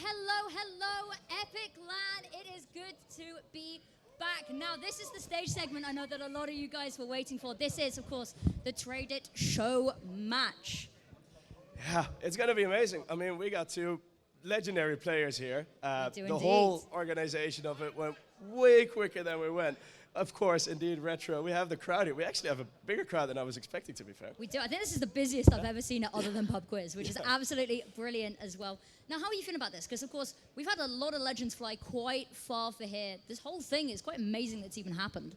hello, Epic Land. It is good to be back. Now, this is the stage segment I know that a lot of you guys were waiting for. This is, of course, the Tradeit Showmatch. Yeah, it's going to be amazing. I mean, we got two legendary players here. The whole organization of it went way quicker than we went. Of course, indeed, retro. We have the crowd here. We actually have a bigger crowd than I was expecting, to be fair. We do. I think this is the busiest I've ever seen it other than Pub Quiz, which is absolutely brilliant as well. Now, how are you feeling about this? Because, of course, we've had a lot of legends fly quite far for here. This whole thing is quite amazing that it's even happened.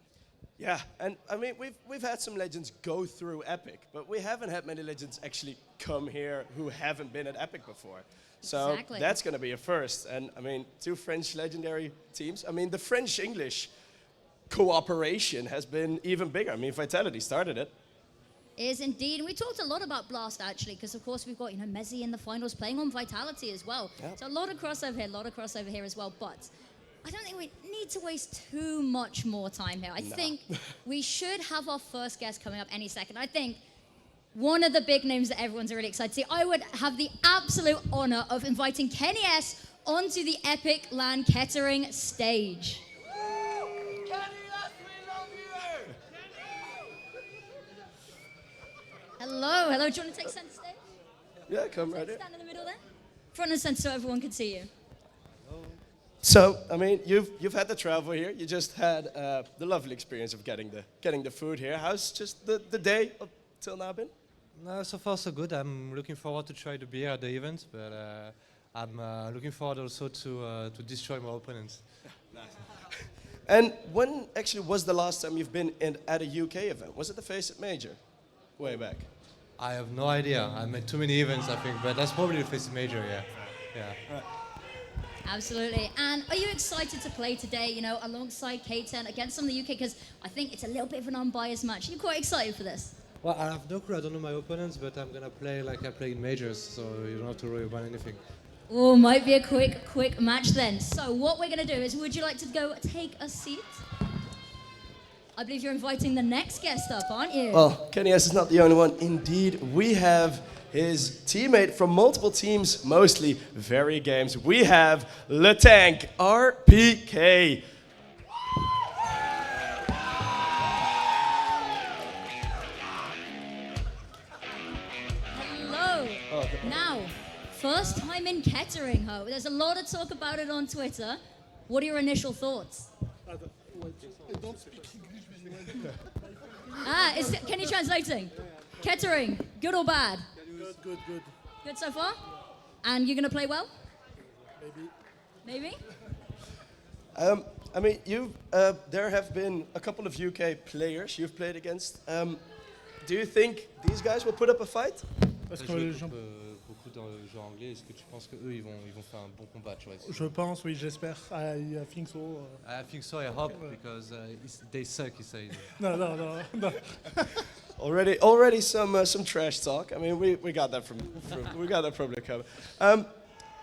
Yeah, and I mean, we've had some legends go through Epic, but we haven't had many legends actually come here who haven't been at Epic before. So that's going to be a first. And, I mean, two French legendary teams. I mean, the French-English cooperation has been even bigger. I mean, Vitality started it. Is indeed. And we talked a lot about Blast, actually, because, of course, we've got, Messi in the finals playing on Vitality as well. Yep. So a lot of crossover here, as well. But I don't think we need to waste too much more time here. I think we should have our first guest coming up any second. I think one of the big names that everyone's really excited to see, I would have the absolute honor of inviting Kenny S onto the Epic Land Kettering stage. Hello, do you want to take center stage? Yeah, come right in. Stand in the middle there. Front and center so everyone can see you. So, I mean, you've had the travel here. You just had the lovely experience of getting the food here. How's just the day up till now been? So far so good. I'm looking forward to try the beer at the event, but I'm looking forward also to destroy my opponents. Nice. And when actually was the last time you've been at a UK event? Was it the Face It Major? Way back. I have no idea. I made too many events, I think, but that's probably the Face It Major, yeah. Right. Absolutely. And are you excited to play today, alongside K10 against some of the UK? Because I think it's a little bit of an unbiased match. Are you quite excited for this? Well, I have no clue. I don't know my opponents, but I'm going to play like I play in majors, so you don't have to worry about anything. Oh, might be a quick match then. So what we're going to do is, would you like to go take a seat? I believe you're inviting the next guest up, aren't you? Well, Kenny S is not the only one. Indeed, we have his teammate from multiple teams, mostly very games. We have Le Tank, RPK. Hello. Now, first time in Kettering, ho. There's a lot of talk about it on Twitter. What are your initial thoughts? I don't speak English. Is Kenny translating? Kettering, good or bad? Good. Good so far? And you're going to play well? Maybe. I mean, there have been a couple of UK players you've played against. Do you think these guys will put up a fight? Parce que les gens... beaucoup dans le jeu anglais. Est-ce que tu penses qu'eux, ils vont faire un bon combat, tu vois? Je pense, oui, j'espère. I think so. I think so, I hope, because they suck, he says. No. Already some trash talk. I mean, we got that from probably coming.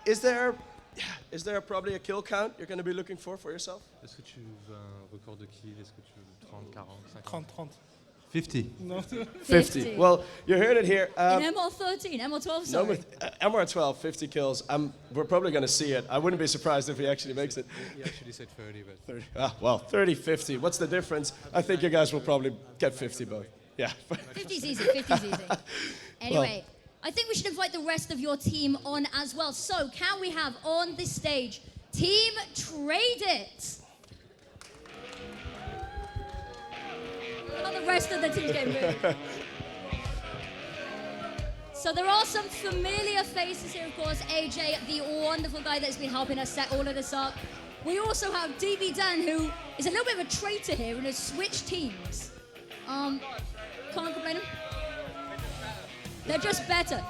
Is there probably a kill count you're going to be looking for yourself? Est-ce que tu veux un record de kill? Est-ce que tu veux 30, 40, 50? 30. 50. No. 50. Well, you heard it here. In MR13, MR12, sorry. No, with MR12, 50 kills. We're probably going to see it. I wouldn't be surprised if he actually makes it. He actually said 30, but... 30. Well, 30, 50. What's the difference? I think you guys will probably get 50 both. Yeah. 50's easy. Anyway, I think we should invite the rest of your team on as well. So, can we have on this stage, Team Tradeit? How the rest of the team's getting moved. So there are some familiar faces here, of course. AJ, the wonderful guy that's been helping us set all of this up. We also have DB Dan, who is a little bit of a traitor here and has switched teams. Can't complain him. They're just better.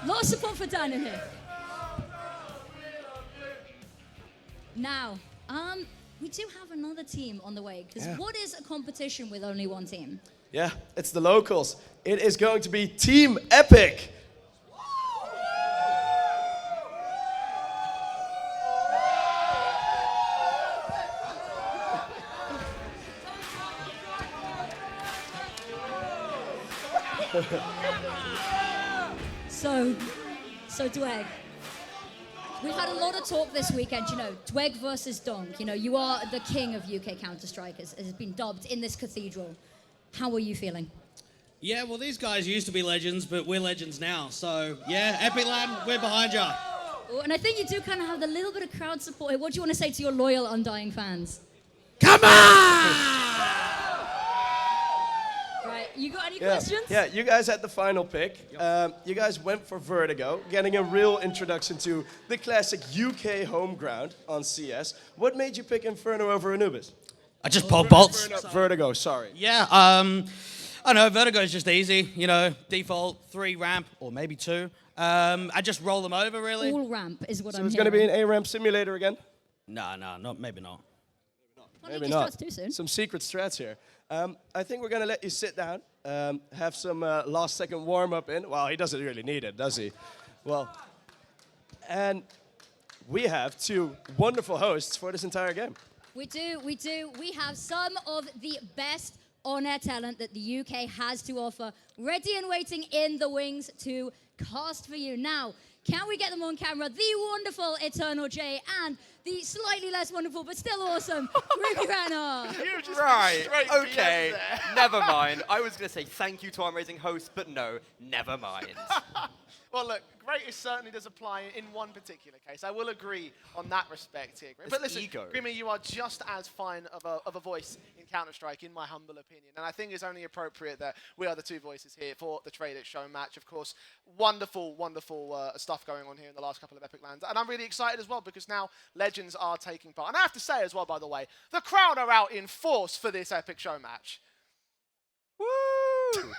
Lot of support for Dan in here. Now, we do have another team on the way, because what is a competition with only one team? Yeah, it's the locals. It is going to be Team Epic. So, So Dweg, we've had a lot of talk this weekend, you know, Dweg versus Donk. You know, you are the king of UK Counter-Strike, as has been dubbed in this cathedral. How are you feeling? Yeah, well, these guys used to be legends, but we're legends now. So, yeah, Epic Land, we're behind ya. Oh, and I think you do kind of have a little bit of crowd support here. What do you want to say to your loyal, undying fans? Come on! Right, you got any questions? Yeah, you guys had the final pick. You guys went for Vertigo, getting a real introduction to the classic UK home ground on CS. What made you pick Inferno over Anubis? I just popped bolts. Vertigo, sorry. Yeah, I know, Vertigo is just easy. You know, default 3 ramp, or maybe 2. I just roll them over, really. All ramp is what I'm So it's hearing. going to be an A-ramp simulator again? No, maybe not. Maybe not. Too soon. Some secret strats here. I think we're going to let you sit down, have some last-second warm-up in. Well, he doesn't really need it, does he? Well, and we have 2 wonderful hosts for this entire game. We do. We have some of the best on-air talent that the UK has to offer, ready and waiting in the wings to cast for you. Now, can we get them on camera? The wonderful Eternal J and the slightly less wonderful but still awesome Ruby Rana. Right, okay, never mind. I was going to say thank you to our amazing host, but no, never mind. Well, look, greatest certainly does apply in one particular case. I will agree on that respect here. But listen, ego. Grimmy, you are just as fine of a voice in Counter-Strike, in my humble opinion. And I think it's only appropriate that we are the 2 voices here for the Tradeit Showmatch. Of course, wonderful, wonderful stuff going on here in the last couple of Epic Lands. And I'm really excited as well because now Legends are taking part. And I have to say as well, by the way, the crowd are out in force for this Epic Showmatch. Woo!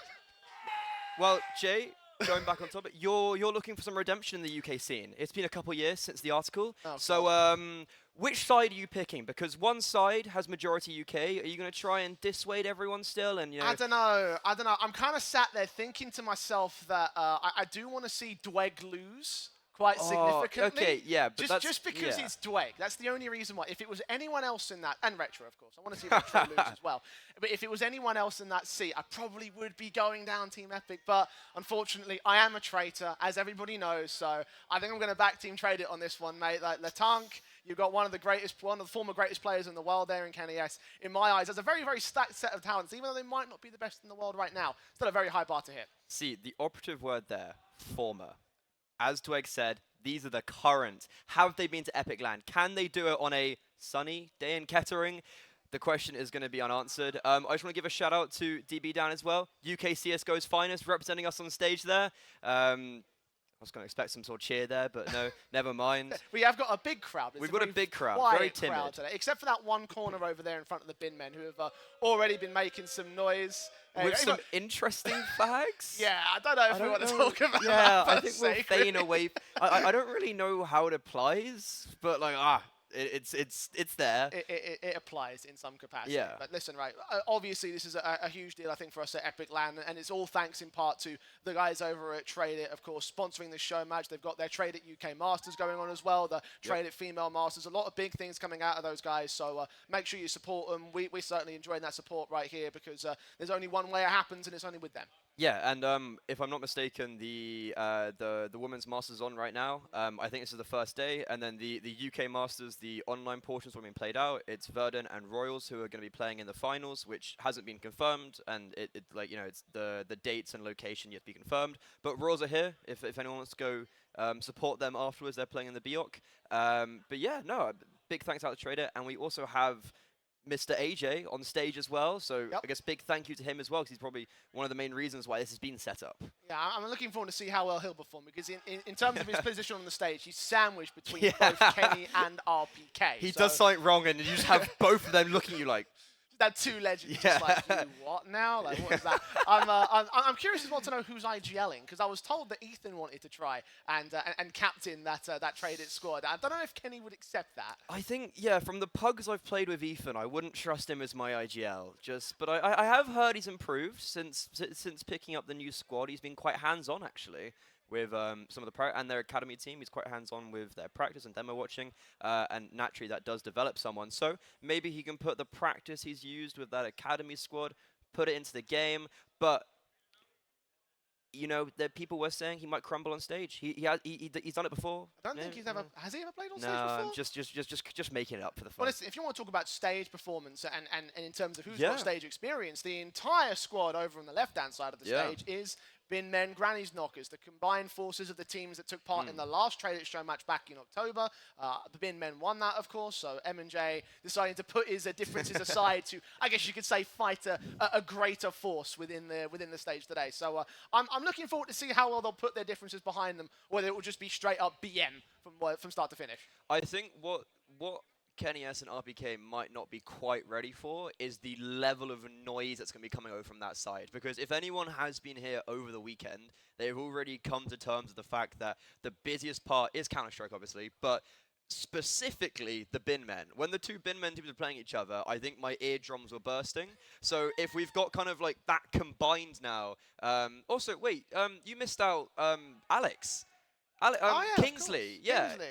Well, Jay, going back on topic, you're looking for some redemption in the UK scene. It's been a couple years since the article. Oh, so, which side are you picking? Because one side has majority UK. Are you going to try and dissuade everyone still? And I don't know. I'm kind of sat there thinking to myself that I do want to see Dweg lose quite significantly. Okay, yeah, but just because it's Dweg. That's the only reason why. If it was anyone else in that, and Retro, of course, I want to see Retro lose as well. But if it was anyone else in that seat, I probably would be going down Team Epic. But unfortunately, I am a traitor, as everybody knows. So I think I'm going to back Team Tradeit on this one, mate. Like Latank, you've got one of the former greatest players in the world there in Kenny S. In my eyes, there's a very, very stacked set of talents. Even though they might not be the best in the world right now, still a very high bar to hit. See, the operative word there, former. As Dweg said, these are the current. Have they been to Epic Land? Can they do it on a sunny day in Kettering? The question is going to be unanswered. I just want to give a shout out to DB Down as well. UK CSGO's finest, representing us on stage there. I was going to expect some sort of cheer there, but no, never mind. We have got a big crowd. We've got a big crowd, very timid. Crowd today, except for that one corner over there in front of the bin men who have already been making some noise. With some interesting facts? Yeah, I don't know if we want to talk about yeah, that. I think we'll feign away. I don't really know how it applies, but like, it's there. It applies in some capacity. Yeah. But listen, right, obviously this is a huge deal, I think, for us at Epic Land, and it's all thanks in part to the guys over at Tradeit, of course, sponsoring this show match. They've got their Tradeit UK Masters going on as well, the Tradeit Female Masters, a lot of big things coming out of those guys, so make sure you support them. We're certainly enjoying that support right here because there's only one way it happens, and it's only with them. Yeah, and if I'm not mistaken, the Women's Masters on right now. I think this is the first day, and then the UK Masters, the online portions are being played out. It's Verdun and Royals who are going to be playing in the finals, which hasn't been confirmed, and it's the dates and location yet to be confirmed. But Royals are here. If anyone wants to go support them afterwards, they're playing in the BIOC. But yeah, no, big thanks out to Tradeit, and we also have Mr. AJ on stage as well, so I guess big thank you to him as well, because he's probably one of the main reasons why this has been set up. Yeah, I'm looking forward to see how well he'll perform, because in terms of his position on the stage, he's sandwiched between both Kenny and RPK. He does something wrong, and you just have both of them looking at you like... That 2 legends just like, you what now? Like, what is that? I'm curious as well to know who's IGLing, because I was told that Ethan wanted to try and captain that Tradeit squad. I don't know if Kenny would accept that. I think, yeah, from the pugs I've played with Ethan, I wouldn't trust him as my IGL. But I have heard he's improved since picking up the new squad. He's been quite hands-on, actually, with some of the and their academy team. He's quite hands-on with their practice and demo watching, and naturally that does develop someone. So maybe he can put the practice he's used with that academy squad, put it into the game. But you know, that people were saying he might crumble on stage. He's done it before. I don't think he's ever. Has he ever played on stage No, before? I'm just making it up for the fun. Well, listen, if you want to talk about stage performance and in terms of who's got stage experience, the entire squad over on the left-hand side of the stage is Bin Men, Granny's Knockers, the combined forces of the teams that took part in the last Tradeit show match back in October. The Bin Men won that, of course, so M&J deciding to put his differences aside to, I guess you could say, fight a greater force within the stage today. So I'm looking forward to see how well they'll put their differences behind them, whether it will just be straight up BM from start to finish. I think what Kenny S and RPK might not be quite ready for is the level of noise that's going to be coming over from that side. Because if anyone has been here over the weekend, they've already come to terms with the fact that the busiest part is Counter-Strike, obviously, but specifically the Bin Men. When the two Bin Men teams are playing each other, I think my eardrums were bursting. So if we've got kind of like that combined now... also, wait, you missed out Alex. Kingsley,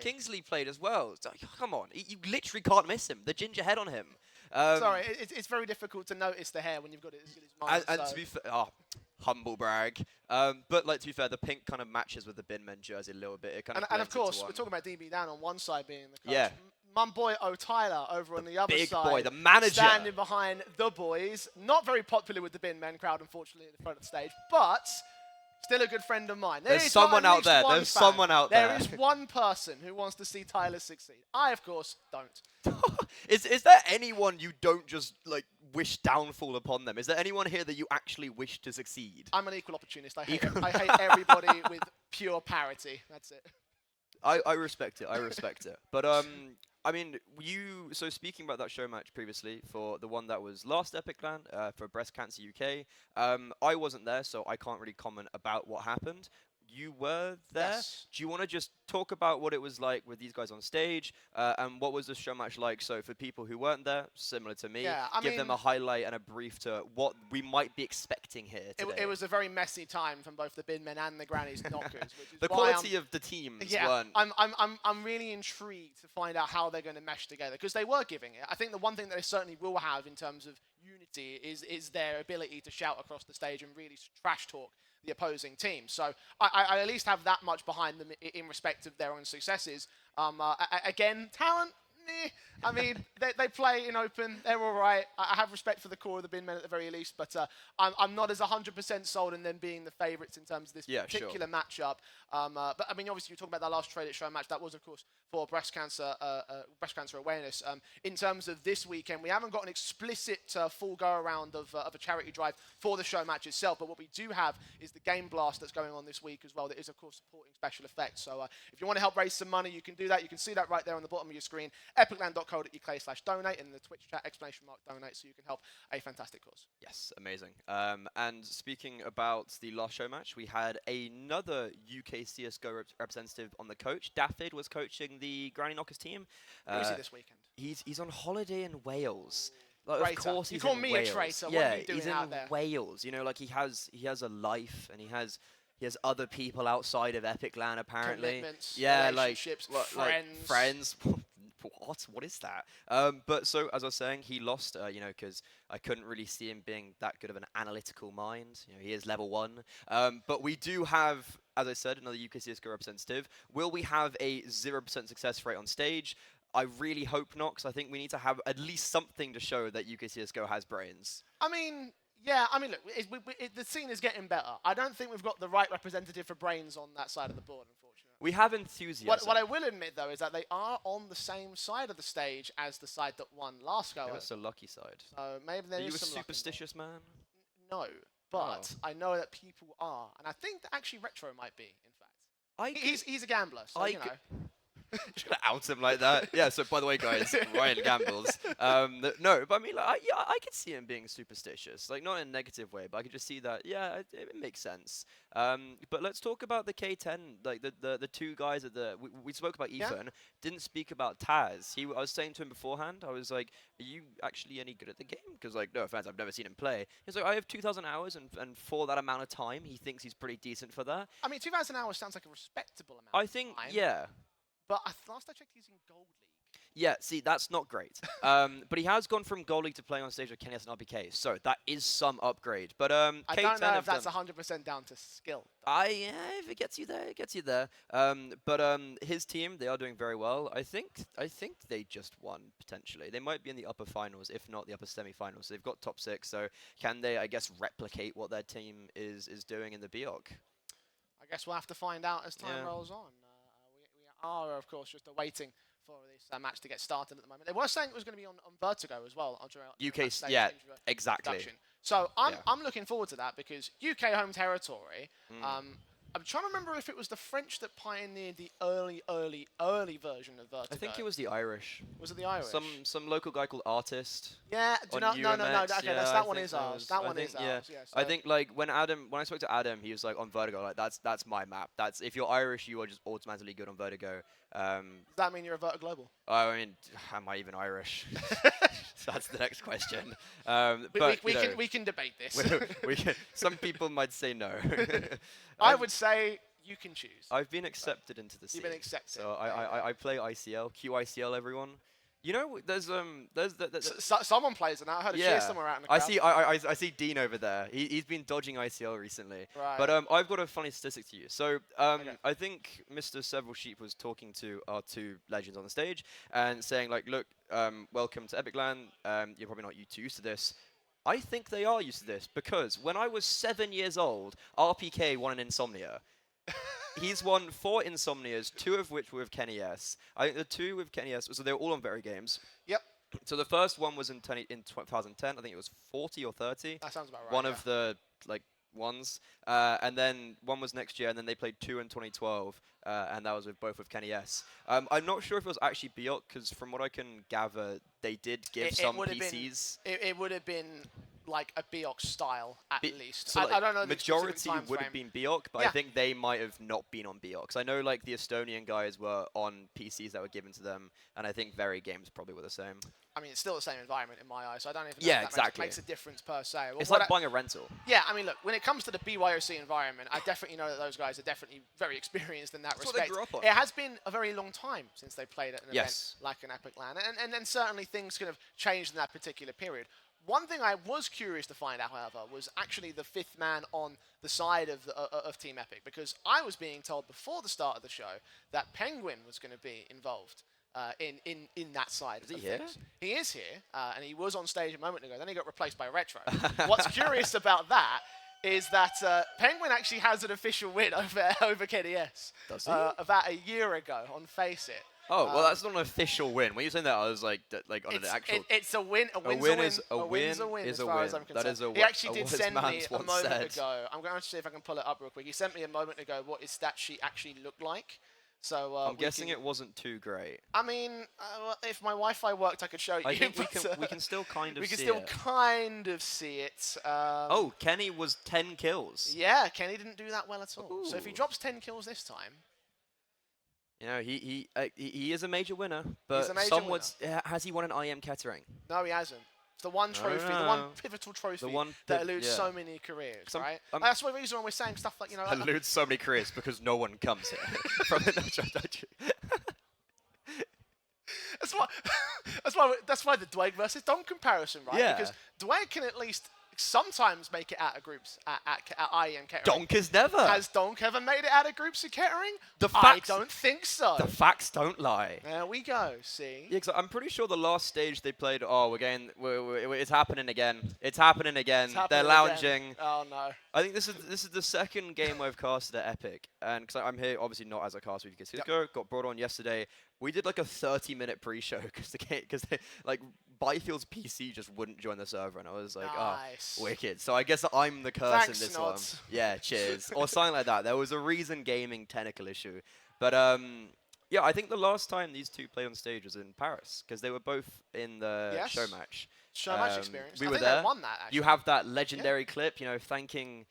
Kingsley played as well. So, come on, you literally can't miss him. The ginger head on him. Sorry, it's very difficult to notice the hair when you've got it as good as mine. And to be fair, humble brag. But like to be fair, the pink kind of matches with the Bin Men jersey a little bit. It kind of and of course, we're talking about DB Down on one side being the coach. Yeah. My boy Tyler over on the other big side. Big boy, the manager. Standing behind the boys. Not very popular with the Bin Men crowd, unfortunately, at the front of the stage. But... still a good friend of mine. There's someone out there. There's someone out there. There is one person who wants to see Tyler succeed. I, of course, don't. Is there anyone you don't just like wish downfall upon them? Is there anyone here that you actually wish to succeed? I'm an equal opportunist. I hate everybody with pure parity. That's it. I respect it. I respect it. But I mean, so speaking about that show match previously for the one that was last Epic LAN for Breast Cancer UK, I wasn't there, so I can't really comment about what happened. You were there. Yes. Do you want to just talk about what it was like with these guys on stage, and what was the show match like? So for people who weren't there, similar to me, give them a highlight and a brief to what we might be expecting here today. It was a very messy time from both the Bin Men and the Granny's Knockers. Which is the quality of the teams weren't. I'm really intrigued to find out how they're going to mesh together, because they were giving it. I think the one thing that they certainly will have in terms of unity is their ability to shout across the stage and really trash talk the opposing team. So I at least have that much behind them in respect of their own successes. Again, talent, I mean, they play in open. They're all right. I have respect for the core of the Bin Men at the very least, but I'm not as 100% sold in them being the favourites in terms of this particular matchup. But I mean, obviously, you're talking about that last Tradeit show match. That was, of course, for breast cancer awareness. In terms of this weekend, we haven't got an explicit full go-around of a charity drive for the show match itself. But what we do have is the game blast that's going on this week as well. That is, of course, supporting special effects. So if you want to help raise some money, you can do that. You can see that right there on the bottom of your screen. epicland.co.uk/donate, and the Twitch chat !donate, so you can help a fantastic cause. Yes, amazing. And speaking about the last show match, we had another UK CSGO representative on the coach. Daffyd was coaching the Granny Knockers team. Who is he this weekend? He's on holiday in Wales. Like, of course he's you call in me Wales. A traitor. Yeah, what are you doing he's in out there? Wales. You know, like he has a life, and he has other people outside of Epic LAN apparently. Commitments, yeah, relationships, friends. What is that? But so, as I was saying, he lost, you know, because I couldn't really see him being that good of an analytical mind. You know, he is level 1. But we do have, as I said, another UK CSGO representative. Will we have a 0% success rate on stage? I really hope not, because I think we need to have at least something to show that UK CSGO has brains. I mean, yeah, look, the scene is getting better. I don't think we've got the right representative for brains on that side of the board, unfortunately. We have enthusiasm. What I will admit, though, is that they are on the same side of the stage as the side that won last go. That's a lucky side. So maybe there is some luck. Are you a superstitious man? No, but I know that people are, and I think that actually Retro might be. In fact, he's a gambler, so you know. Just gonna out him like that. Yeah. So by the way, guys, Ryan gambles. No, but I mean, like, I could see him being superstitious, like not in a negative way, but I could just see that. Yeah, it makes sense. But let's talk about the K10, like the two guys at the. We spoke about Ethan. Yeah. Didn't speak about Taz. I was saying to him beforehand, I was like, "Are you actually any good at the game?" Because like, no offense, I've never seen him play. He's like, "I have 2,000 hours, and for that amount of time, he thinks he's pretty decent for that." I mean, 2,000 hours sounds like a respectable amount. I think, of time. yeah. But last I checked, he's in Gold League. Yeah, see, that's not great. But he has gone from goalie to playing on stage with Kenny S and RPK, so that is some upgrade. But I don't know if that's 100% down to skill. If it gets you there, it gets you there. But his team, they are doing very well. I think they just won potentially. They might be in the upper finals, if not the upper semi-finals. So they've got top 6. So can they, I guess, replicate what their team is doing in the BIOC? I guess we'll have to find out as time rolls on. We are, of course, just awaiting for this match to get started at the moment. They were saying it was going to be on Vertigo as well. UK, yeah, exactly. So I'm looking forward to that because UK home territory. I'm trying to remember if it was the French that pioneered the early version of Vertigo. I think it was the Irish. Was it the Irish? Some local guy called Artist. Yeah. No. Okay, yeah, that one is ours. That one is ours. Yeah. I think like when I spoke to Adam, he was like on Vertigo. Like that's my map. That's if you're Irish, you are just automatically good on Vertigo. Does that mean you're a Vertigo Global? I mean, am I even Irish? So that's the next question. We can debate this. Some people might say no. I would say you can choose. I've been accepted into the scene. You've been accepted. So I play ICL, QICL, everyone. You know, there's someone plays it now. I heard a cheer somewhere out in the crowd. I see Dean over there. He's been dodging ICL recently. Right. But I've got a funny statistic to you. So I think Mr. Several Sheep was talking to our 2 legends on the stage and saying like, look, welcome to Epic Land. You're probably not used to this. I think they are used to this because when I was 7 years old, RPK won an Insomnia. He's won 4 Insomnias, 2 of which were with Kenny S. I think the 2 with Kenny S, so they were all on Very Games. Yep. So the first one was in 2010. I think it was 40 or 30. That sounds about right. One of the ones. And then one was next year, and then they played 2 in 2012, and that was both with Kenny S. I'm not sure if it was actually BIOC, because from what I can gather, they did give some PCs. It would have been like a BIOC style at least. So I don't know. Majority would have been BIOC, but I think they might have not been on BIOC. Because I know like the Estonian guys were on PCs that were given to them, and I think Very Games probably were the same. I mean, it's still the same environment in my eyes, so I don't even know if that makes a difference per se. Well, it's like buying a rental. Yeah, I mean, look, when it comes to the BYOC environment, I definitely know that those guys are definitely very experienced in that respect. What they grew up on. It has been a very long time since they played at an event like an Epic Land, and then certainly things could have changed in that particular period. One thing I was curious to find out, however, was actually the 5th man on the side of Team Epic, because I was being told before the start of the show that Penguin was going to be involved in that side. Is he here? He is here, and he was on stage a moment ago. Then he got replaced by Retro. What's curious about that is that Penguin actually has an official win over Kenny S. Does he? About a year ago on Face It. Oh, well, that's not an official win. When you saying that, I was like on an actual... It's a win. A win's a win, as far as I'm concerned. That is a win. He actually did send me a moment ago. I'm going to see if I can pull it up real quick. He sent me a moment ago what his stat sheet actually looked like. So I'm guessing it wasn't too great. I mean, if my Wi-Fi worked, I could show you. I think we can still kind of see it. We can still kind of see it. Oh, Kenny was 10 kills. Yeah, Kenny didn't do that well at all. Ooh. So if he drops 10 kills this time... You know, he is a major winner, but has he won an IM Kettering? No, he hasn't. It's the one trophy, the one pivotal trophy that eludes so many carears, right? That's the reason why we're saying stuff like, you know... Eludes so many careers because no one comes here. That's why the Dwayne versus Dom comparison, right? Yeah. Because Dwayne can at least sometimes make it out of groups at IEM Kettering. Donk has never. Has Donk ever made it out of groups at Kettering? I don't think so. The facts don't lie. There we go, see? Yeah, because I'm pretty sure the last stage they played, it's happening again. It's happening again. They're lounging. Again. Oh, no. I think this is the second game I've casted at Epic. And because I'm here, obviously not as a caster with Cisco, got brought on yesterday. We did like a 30-minute pre-show because Byfield's PC just wouldn't join the server, and I was like, wicked. So I guess I'm the curse in this one. Yeah, cheers. Or something like that. There was a Reason Gaming technical issue. But yeah, I think the last time these two played on stage was in Paris, because they were both in the Showmatch. Showmatch experience. We were think there. They won that, actually. You have that legendary clip, you know, thanking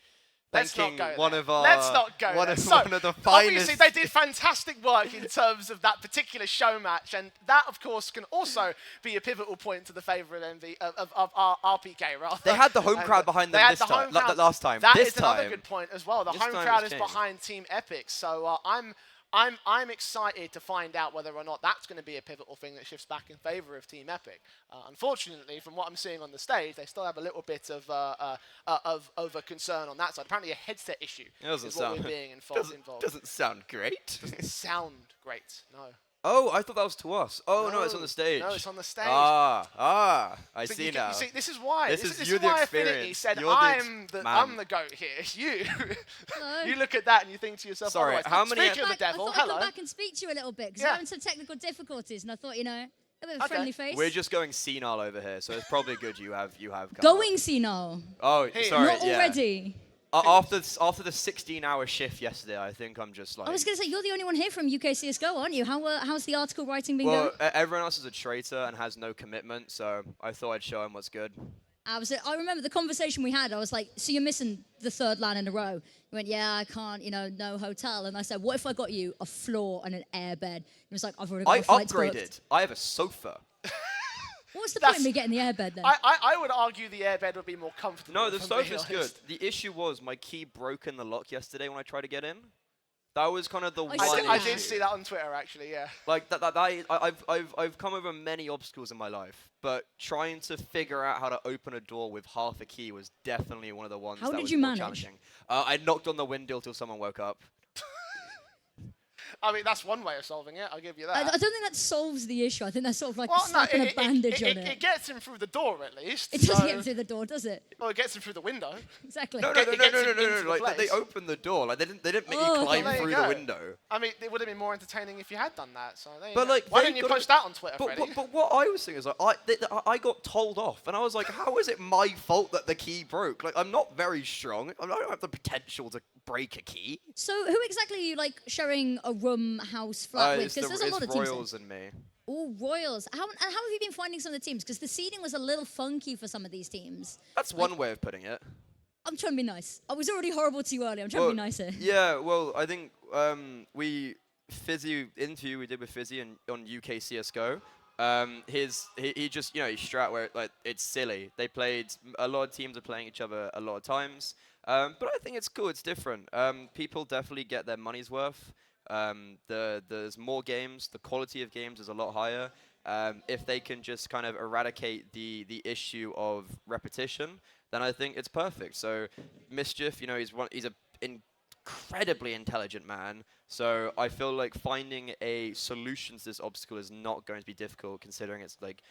Let's not go one there. of our Let's not go one there. of, So, one of the finest. obviously, they did fantastic work in terms of that particular show match, and that, of course, can also be a pivotal point to the favour of our RPK, rather. They had the home crowd behind them this time, last time. That this is time. another good point as well. The This home time crowd it's is changed. behind Team Epic, so I'm I'm excited to find out whether or not that's going to be a pivotal thing that shifts back in favor of Team Epic. Unfortunately, from what I'm seeing on the stage, they still have a little bit of a concern on that side. Apparently, a headset issue is what we're being involved. Doesn't sound great. Doesn't sound great. No. Oh, I thought that was to us. Oh no, it's on the stage. No, it's on the stage. I So see now. You see, this is why. This This is is why Affinity experience. said, You're I'm the goat here. You, you look at that and you think to yourself, Sorry, how many? Speaking of the devil, I thought I'd hello. come back and speak to you a little bit because Yeah. I'm having some technical difficulties, and I thought, a bit of a friendly face. We're just going senile over here, so it's probably good you have. Come Going up. senile. Oh, sorry. Not yeah. already. After the 16-hour shift yesterday, I think I'm just like. I was going to say, you're the only one here from UK CSGO, aren't you? How's the article writing been Well, going? everyone else is a traitor and has no commitment, so I thought I'd show him what's good. I remember the conversation we had. I was like, so you're missing the third LAN in a row. He went, yeah, I can't, no hotel. And I said, what if I got you a floor and an air bed? He was like, I've already got I my flights upgraded. booked. I have a sofa. What's the point of me getting the air bed then? I would argue the airbed would be more comfortable. No, the if I'm being sofa's good. honest. The issue was my key broke in the lock yesterday when I tried to get in. That was kind of the one saw issue. I did see that on Twitter actually. Yeah. Like I've come over many obstacles in my life, but trying to figure out how to open a door with half a key was definitely one of the ones How that did was you more manage? challenging. I knocked on the window till someone woke up. I mean, that's one way of solving it. I'll give you that. I don't think that solves the issue. I think that's sort of like well, slapping a bandage on it. It gets him through the door at least. It doesn't so- get him through the door, does it? Well, it gets him through the window. Exactly. No. It gets him into the Like they place. opened the door. Like they didn't make Oh, you okay. climb There you through go. the window. I mean, it would have been more entertaining if you had done that. So there you But go. like, Why they didn't you gotta- post that on Twitter, Freddie? But what I was thinking is like I got told off, and I was like, how is it my fault that the key broke? Like I'm not very strong. I don't have the potential to break a key. So who exactly are you like sharing a room, house, flat with? It's Because there's a lot of teams. Royals and me. Oh, Royals. How have you been finding some of the teams? Because the seeding was a little funky for some of these teams. That's one way of putting it. I'm trying to be nice. I was already horrible to you earlier. I'm trying to be nicer. Yeah, well, I think Fizzy interview we did with Fizzy on UK CS:GO. He just he strat where like it's silly. They played a lot of teams are playing each other a lot of times. But I think it's cool. It's different. People definitely get their money's worth. There's more games. The quality of games is a lot higher. If they can just kind of eradicate the issue of repetition, then I think it's perfect. So Mischief, he's an incredibly intelligent man. So I feel like finding a solution to this obstacle is not going to be difficult, considering it's like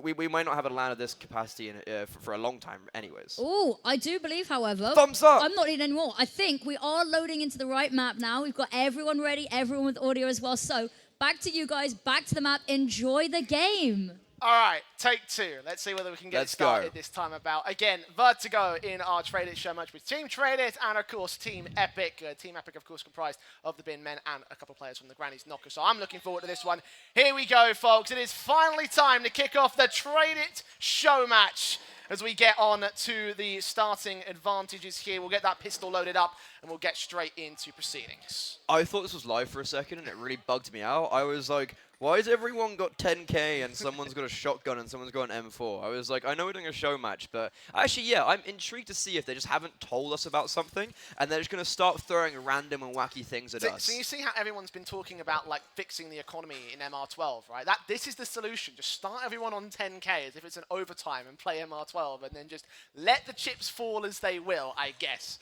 we might not have a LAN of this capacity for a long time anyways. Oh, I do believe, however. Thumbs up! I'm not needing any more. I think we are loading into the right map now. We've got everyone ready, everyone with audio as well. So back to you guys, back to the map. Enjoy the game. All right, take two. Let's see whether we can get Let's it started go. this time about. Again, Vertigo in our Tradeit Showmatch with Team Tradeit and, of course, Team Epic. Team Epic, of course, comprised of the Bin Men and a couple of players from the Granny's Knocker. So I'm looking forward to this one. Here we go, folks. It is finally time to kick off the Tradeit Showmatch as we get on to the starting advantages here. We'll get that pistol loaded up and we'll get straight into proceedings. I thought this was live for a second and it really bugged me out. I was like, why has everyone got 10k and someone's got a shotgun and someone's got an M4? I was like, I know we're doing a show match, but actually, yeah, I'm intrigued to see if they just haven't told us about something and they're just going to start throwing random and wacky things at us. So you see how everyone's been talking about like fixing the economy in MR12, right? This is the solution. Just start everyone on 10k as if it's an overtime and play MR12 and then just let the chips fall as they will, I guess.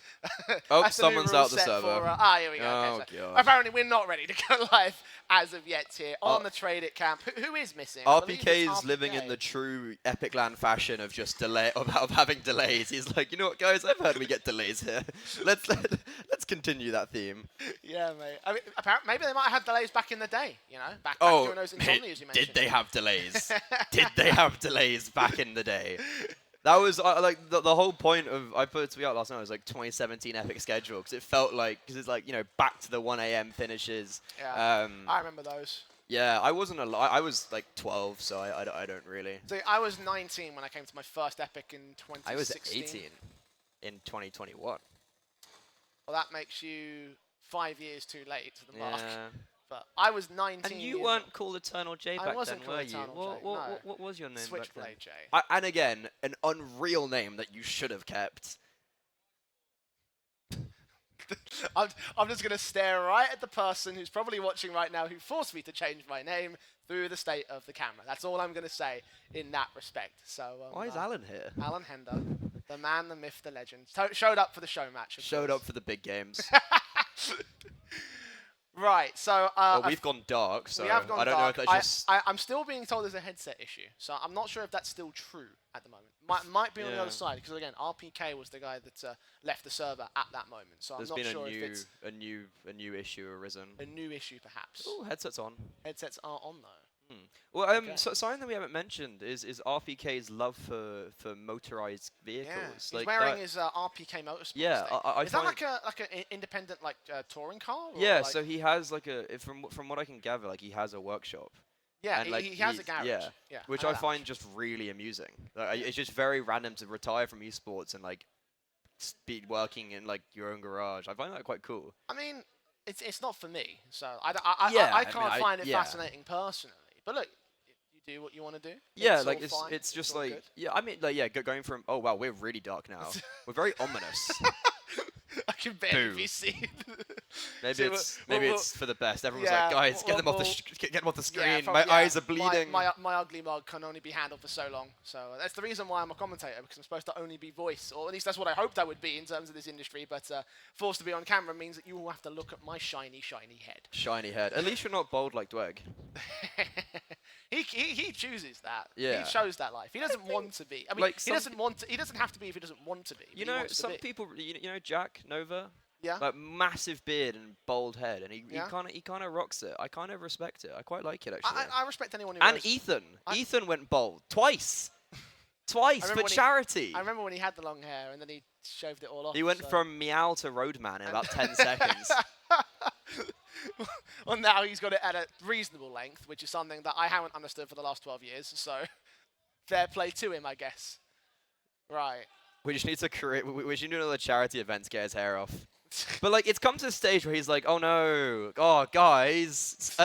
Oh, That's the new someone's rule out the set server. Here we go. Oh, Okay, so God. apparently we're not ready to go live as of yet here on the Tradeit camp. Who is missing? I believe RPK it's is living in RPK. the true Epic LAN fashion of just of having delays. He's like, you know what, guys? I've heard we get delays here. Let's continue that theme. Yeah, mate. I mean, apparently, maybe they might have had delays back in the day. Back Oh, during those insomnias you mentioned. did they have delays? Did they have delays back in the day? That was like the whole point of I put a tweet out last night. It was like 2017 Epic schedule because it felt like it's like back to the 1 a.m. finishes. Yeah, I remember those. Yeah, I wasn't alive. I was like 12, so I don't really. So I was 19 when I came to my first Epic in 2016. I was 18 in 2021. Well, that makes you 5 years too late to the mark. Yeah. But I was 19. And you years weren't old. called Eternal J I back wasn't then, called were you? Eternal J, no. What was your name back then? Switchblade J. And again, an unreal name that you should have kept. I'm just going to stare right at the person who's probably watching right now who forced me to change my name through the state of the camera. That's all I'm going to say in that respect. So Why is Alan here? Alan Hender, the man, the myth, the legend. Showed up for the show match. Showed up for the big games. Right, so... well, we've gone dark, so I don't know if that's just... I'm still being told there's a headset issue, so I'm not sure if that's still true at the moment. Might be on the other side, because again, RPK was the guy that left the server at that moment, so I'm not sure if it's... a new issue arisen. A new issue, perhaps. Oh, headsets on. Headsets are on, though. Well, so something that we haven't mentioned is RPK's love for motorized vehicles. Yeah, he's like wearing his RPK Motorsports Yeah, thing. Is that find like an independent touring car? Or yeah, like so he has like from what I can gather, like he has a workshop. yeah, and, like, he has a garage. Yeah, which I find just really amusing. Like, it's just very random to retire from esports and like be working in like your own garage. I find that quite cool. I mean, it's not for me, so I can't find it fascinating personally. But look, you do what you want to do. Yeah, it's like all fine, it's just all like good. yeah. I mean, like going from oh wow, we're really dark now. We're very ominous. I can barely be seen. Maybe it's for the best. Everyone's like, guys, get them off the screen. Yeah, my eyes are bleeding. My ugly mug can only be handled for so long. So that's the reason why I'm a commentator, because I'm supposed to only be voice, or at least that's what I hoped I would be in terms of this industry. But forced to be on camera means that you will have to look at my shiny, shiny head. Shiny head. At least you're not bold like Dweg. He chooses that. Yeah. He chose that life. He doesn't want to be. I mean, like he doesn't want to. He doesn't have to be if he doesn't want to be. You know, some people. You know, Jack Nova. Yeah. Like massive beard and bald head, and he Yeah. kind of rocks it. I kind of respect it. I quite like it actually. I respect anyone who. And goes, Ethan went bald twice for charity. I remember when he had the long hair and then he shaved it all off. He went from meow to roadman in about 10 seconds. Well, now he's got it at a reasonable length, which is something that I haven't understood for the last 12 years. So, fair play to him, I guess. Right. We just need to create. We should do another charity event to get his hair off. But like, it's come to a stage where he's like, "Oh no, oh guys,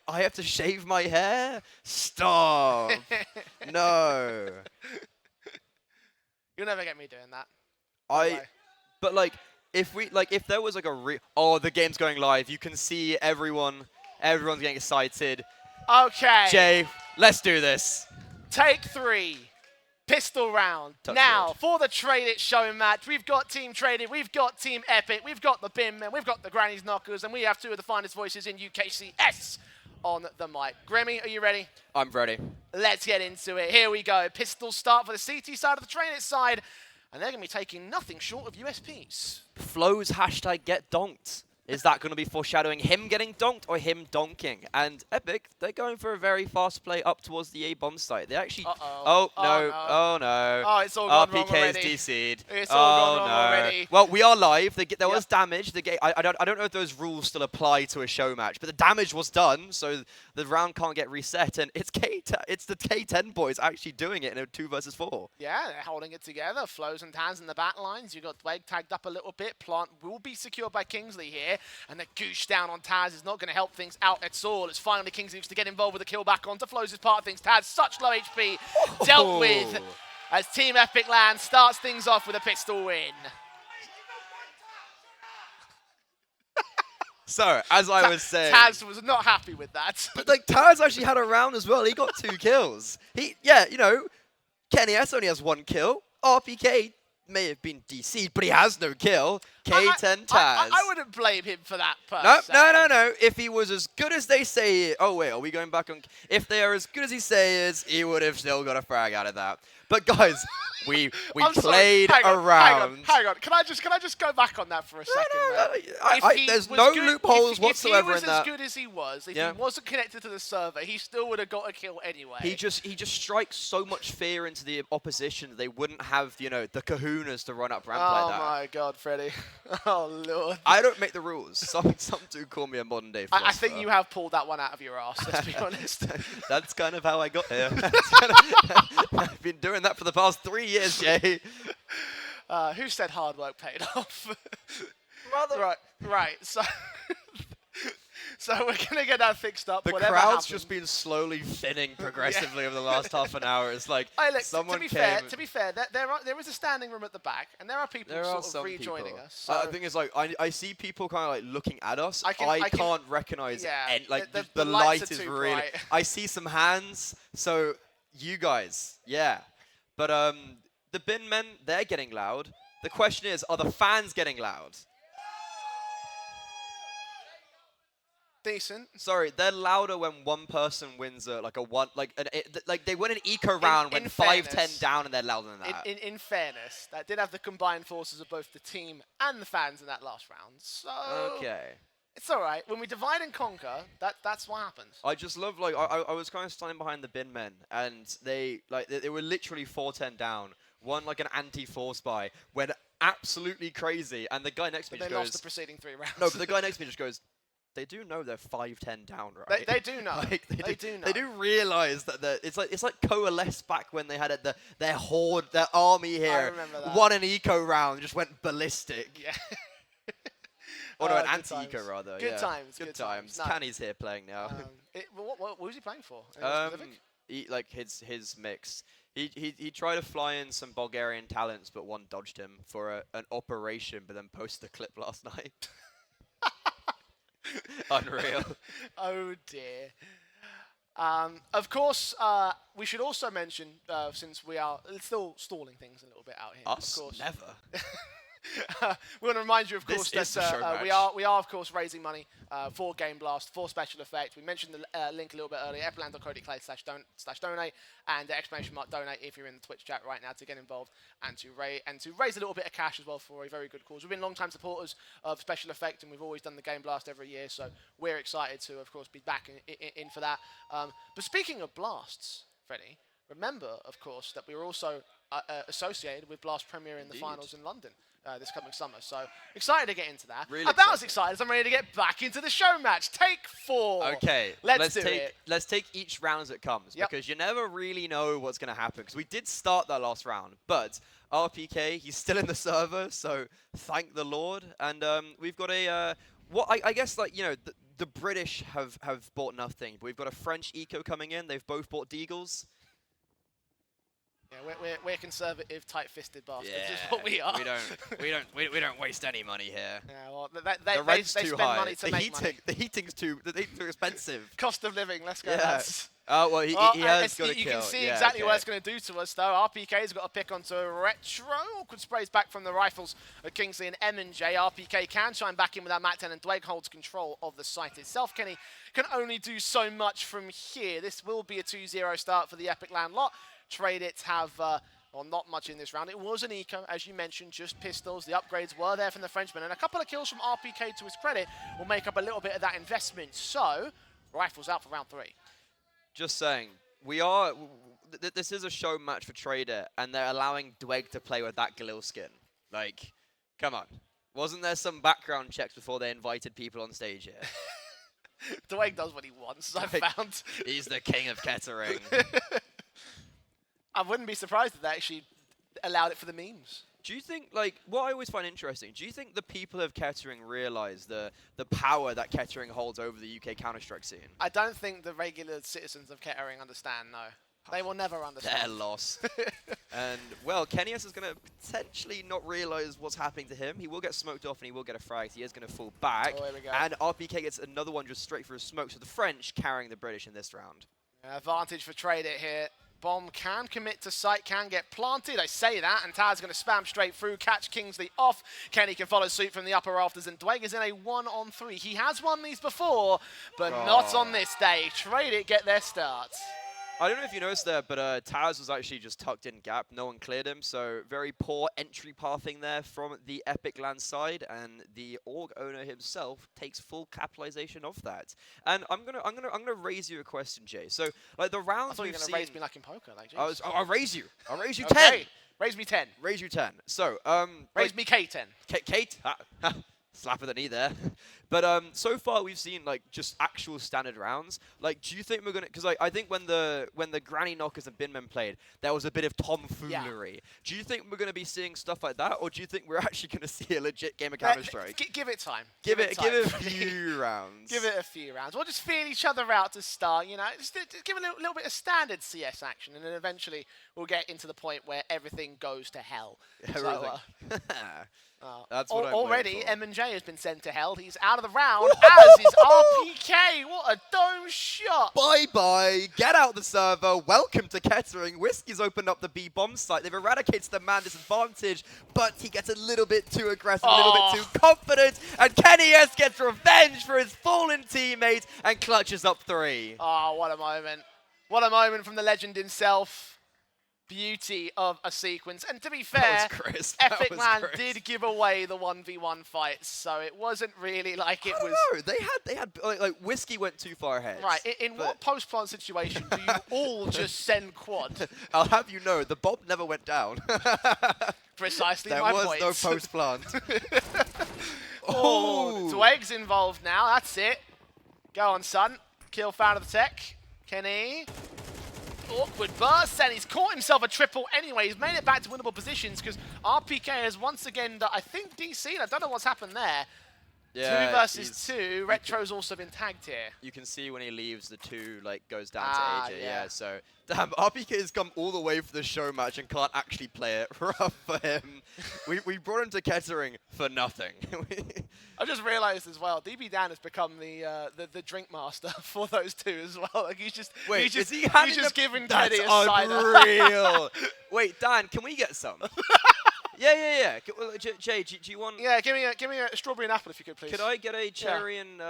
I have to shave my hair. Stop, no." You'll never get me doing that. But like, if there was like the game's going live. You can see everyone's getting excited. Okay. Jay, let's do this. Take 3. Pistol round. Now, for the Tradeit show match, we've got Team Tradeit, we've got Team EPIC, we've got the Bin Men, we've got the Granny's Knockers, and we have 2 of the finest voices in UKCS on the mic. Grimmy, are you ready? I'm ready. Let's get into it. Here we go. Pistol start for the CT side of the Tradeit side, and they're going to be taking nothing short of USPs. Flo's hashtag get donked. Is that going to be foreshadowing him getting donked or him donking? And EPIC, they're going for a very fast play up towards the A-bomb site. They actually... Oh, no. Oh, no. Oh, it's all gone wrong RPK already. is DC'd. It's all gone wrong already. Well, we are live. There was damage. I don't know if those rules still apply to a show match, but the damage was done, so the round can't get reset. And it's the K10 boys actually doing it in a 2 versus 4. Yeah, they're holding it together. Flows and Tans in the back lines. You've got Dweg tagged up a little bit. Plant will be secured by Kingsley here. And the goosh down on Taz is not going to help things out at all. As finally Kingsley looks to get involved with the kill back onto Flows as part of things. Taz, such low HP, dealt with as Team EPIC Land starts things off with a pistol win. So, as I was saying... Taz was not happy with that. But, like, Taz actually had a round as well. He got 2 kills. Kenny S only has 1 kill. RPK may have been DC'd, but he has no kill. K10 Taz. I wouldn't blame him for that, No. If he was as good as they say... Oh, wait, are we going back on... If they are as good as he says, he would have still got a frag out of that. But, guys, we played a round. Hang on. Can I just go back on that for a second? There's no loopholes whatsoever in that. If he was as good as he was, if he wasn't connected to the server, he still would have got a kill anyway. He just strikes so much fear into the opposition that they wouldn't have, the kahunas to run up ramp like that. Oh my God, Freddie. Oh Lord. I don't make the rules. Some do call me a modern day philosopher. I think you have pulled that one out of your ass, let's be honest. That's kind of how I got here. I've been doing that for the past 3 years, Jay. Who said hard work paid off? Mother. Right. So So we're going to get that fixed up. The whatever crowd's happens. just been slowly thinning progressively over the last half an hour. It's like Look, someone to came. be fair, there is a standing room at the back, and there are people sort of rejoining us. So I think it's like I see people kind of like looking at us. I can- can't recognize like the the lights light are is too really. bright. I see some hands. So you guys, yeah, but the bin men, they're getting loud. The question is, are the fans getting loud? decent. Sorry, they're louder when one person wins like they win an eco round when 5-10 down and they're louder than that. In fairness, that did have the combined forces of both the team and the fans in that last round. So Okay. it's all right. When we divide and conquer, that's what happens. I just love like I was kind of standing behind the bin men and they were literally 4-10 down. One like an anti-force buy went absolutely crazy and the guy next to me But just they goes lost the preceding 3 rounds. No, but the guy next to me just goes, they do know they're 5-10 down, right? They do know. Like, they do know. They do realize that it's like Coalesce back when they had their horde, their army here. remember that. Won an eco round, just went ballistic. Yeah. Or no, an Good anti-eco times. rather. Good yeah. times. Good times. No. Canny's here playing now. What was he playing for? Anyone specific? Like his mix. He tried to fly in some Bulgarian talents, but one dodged him for an operation, but then posted the clip last night. Unreal. Oh dear. Of course, we should also mention, since we are still stalling things a little bit out here. Us? Of course. Never. We want to remind you, of This course, is the that Showmatch. we are, of course, raising money for Game Blast, for Special Effect. We mentioned the link a little bit earlier, epland.co.uk/donate, and the exclamation mark donate if you're in the Twitch chat right now to get involved and to raise a little bit of cash as well for a very good cause. We've been long-time supporters of Special Effect, and we've always done the Game Blast every year, so we're excited to, of course, be back in for that. But speaking of blasts, Freddie, remember, of course, that we were also associated with Blast Premier in the finals in London this coming summer. So excited to get into that. Really About as excited. excited as I'm ready to get back into the show match. Take 4. Okay, let's do it. Let's take each round as it comes Yep. because you never really know what's going to happen. Because we did start that last round, but RPK he's still in the server, so thank the Lord. And we've got a I guess like the British have bought nothing, but we've got a French eco coming in. They've both bought Deagles. Yeah, we're conservative, tight-fisted bastards. Yeah, Is what we are. we don't waste any money here. Yeah, well, The they rent's spend too high. money to make money. The heating's too expensive. Cost of living. Let's go. Yeah. lads. Oh well, he has got a kill. You can see Yeah, exactly okay. what it's going to do to us, though. RPK's got a pick onto Retro. Awkward sprays back from the rifles of Kingsley and M&J. RPK can shine back in with that MAC-10, and Dweg holds control of the site itself. Kenny can only do so much from here. This will be a 2-0 start for the Epic Land lot. Tradeit have... well, not much in this round. It was an eco, as you mentioned, just pistols. The upgrades were there from the Frenchman, and a couple of kills from RPK to his credit will make up a little bit of that investment. So, rifles out for round 3. Just saying, this is a show match for Tradeit, and they're allowing Dweg to play with that Galil skin. Like, come on. Wasn't there some background checks before they invited people on stage here? Dweg does what he wants, I found. He's the king of Kettering. I wouldn't be surprised if they actually allowed it for the memes. Do you think, like, what I always find interesting, do you think the people of Kettering realize the power that Kettering holds over the UK Counter-Strike scene? I don't think the regular citizens of Kettering understand, no. They will never understand. Their loss. And, well, Kenius is going to potentially not realize what's happening to him. He will get smoked off and he will get a frag. He is going to fall back. Oh, here we go. And RPK gets another one just straight through a smoke. So the French carrying the British in this round. Advantage for Tradeit here. Bomb can commit to site, can get planted. I say that, and Tad's going to spam straight through, catch Kingsley off. Kenny can follow suit from the upper rafters, and Dweg is in a 1-on-3. He has won these before, but not on this day. Tradeit get their start. I don't know if you noticed there, but Taz was actually just tucked in gap. No one cleared him, so very poor entry pathing there from the Epic Land side, and the org owner himself takes full capitalization of that. And I'm gonna raise you a question, Jay. So like the rounds I thought you were we've going to raise seen- me like in poker. Like, geez. I'll raise you. I'll raise you Okay. 10. Raise me 10. Raise you 10. So Raise me K10. Kate. slap of the knee there. But so far we've seen like just actual standard rounds. Like, do you think we're gonna? Because I think when the Granny Knockers and Binmen played, there was a bit of tomfoolery. Yeah. Do you think we're gonna be seeing stuff like that, or do you think we're actually gonna see a legit game of Counter-Strike? Give it time. Give it a few rounds. Give it a few rounds. We'll just feel each other out to start. You know, just give a little bit of standard CS action, and then eventually we'll get into the point where everything goes to hell. That's what already, M&J has been sent to hell. He's out of the round, as is RPK. What a dome shot. Bye-bye. Get out the server. Welcome to Kettering. Whiskey's opened up the B bomb site. They've eradicated the man disadvantage, but he gets a little bit too aggressive, a little bit too confident, and Kenny S gets revenge for his fallen teammate and clutches up 3. Oh, what a moment. What a moment from the legend himself. Beauty of a sequence. And to be fair, EPIC41 did give away the 1v1 fight, so it wasn't really like it was... No, they had like Whiskey went too far ahead. Right, in what post-plant situation do you all just send quad? I'll have you know, the bomb never went down. Precisely my point. There was no post-plant. Oh, Dwegg's involved now, that's it. Go on, son. Kill found of the tech. Kenny... Awkward burst, and he's caught himself a triple anyway. He's made it back to winnable positions because RPK has once again, I think, DC'd. I don't know what's happened there. Yeah, 2 versus 2. Retro's also been tagged here. You can see when he leaves, the 2 like goes down to AJ. Yeah, so damn, RPK has come all the way for the show match and can't actually play it. Rough for him. we brought him to Kettering for nothing. I just realized as well, DB Dan has become the drink master for those 2 as well. Like he's just giving Teddy a cider. Unreal. Wait, Dan, can we get some? Yeah. Jay, do you want? Yeah, give me a strawberry and apple if you could, please. Could I get a cherry and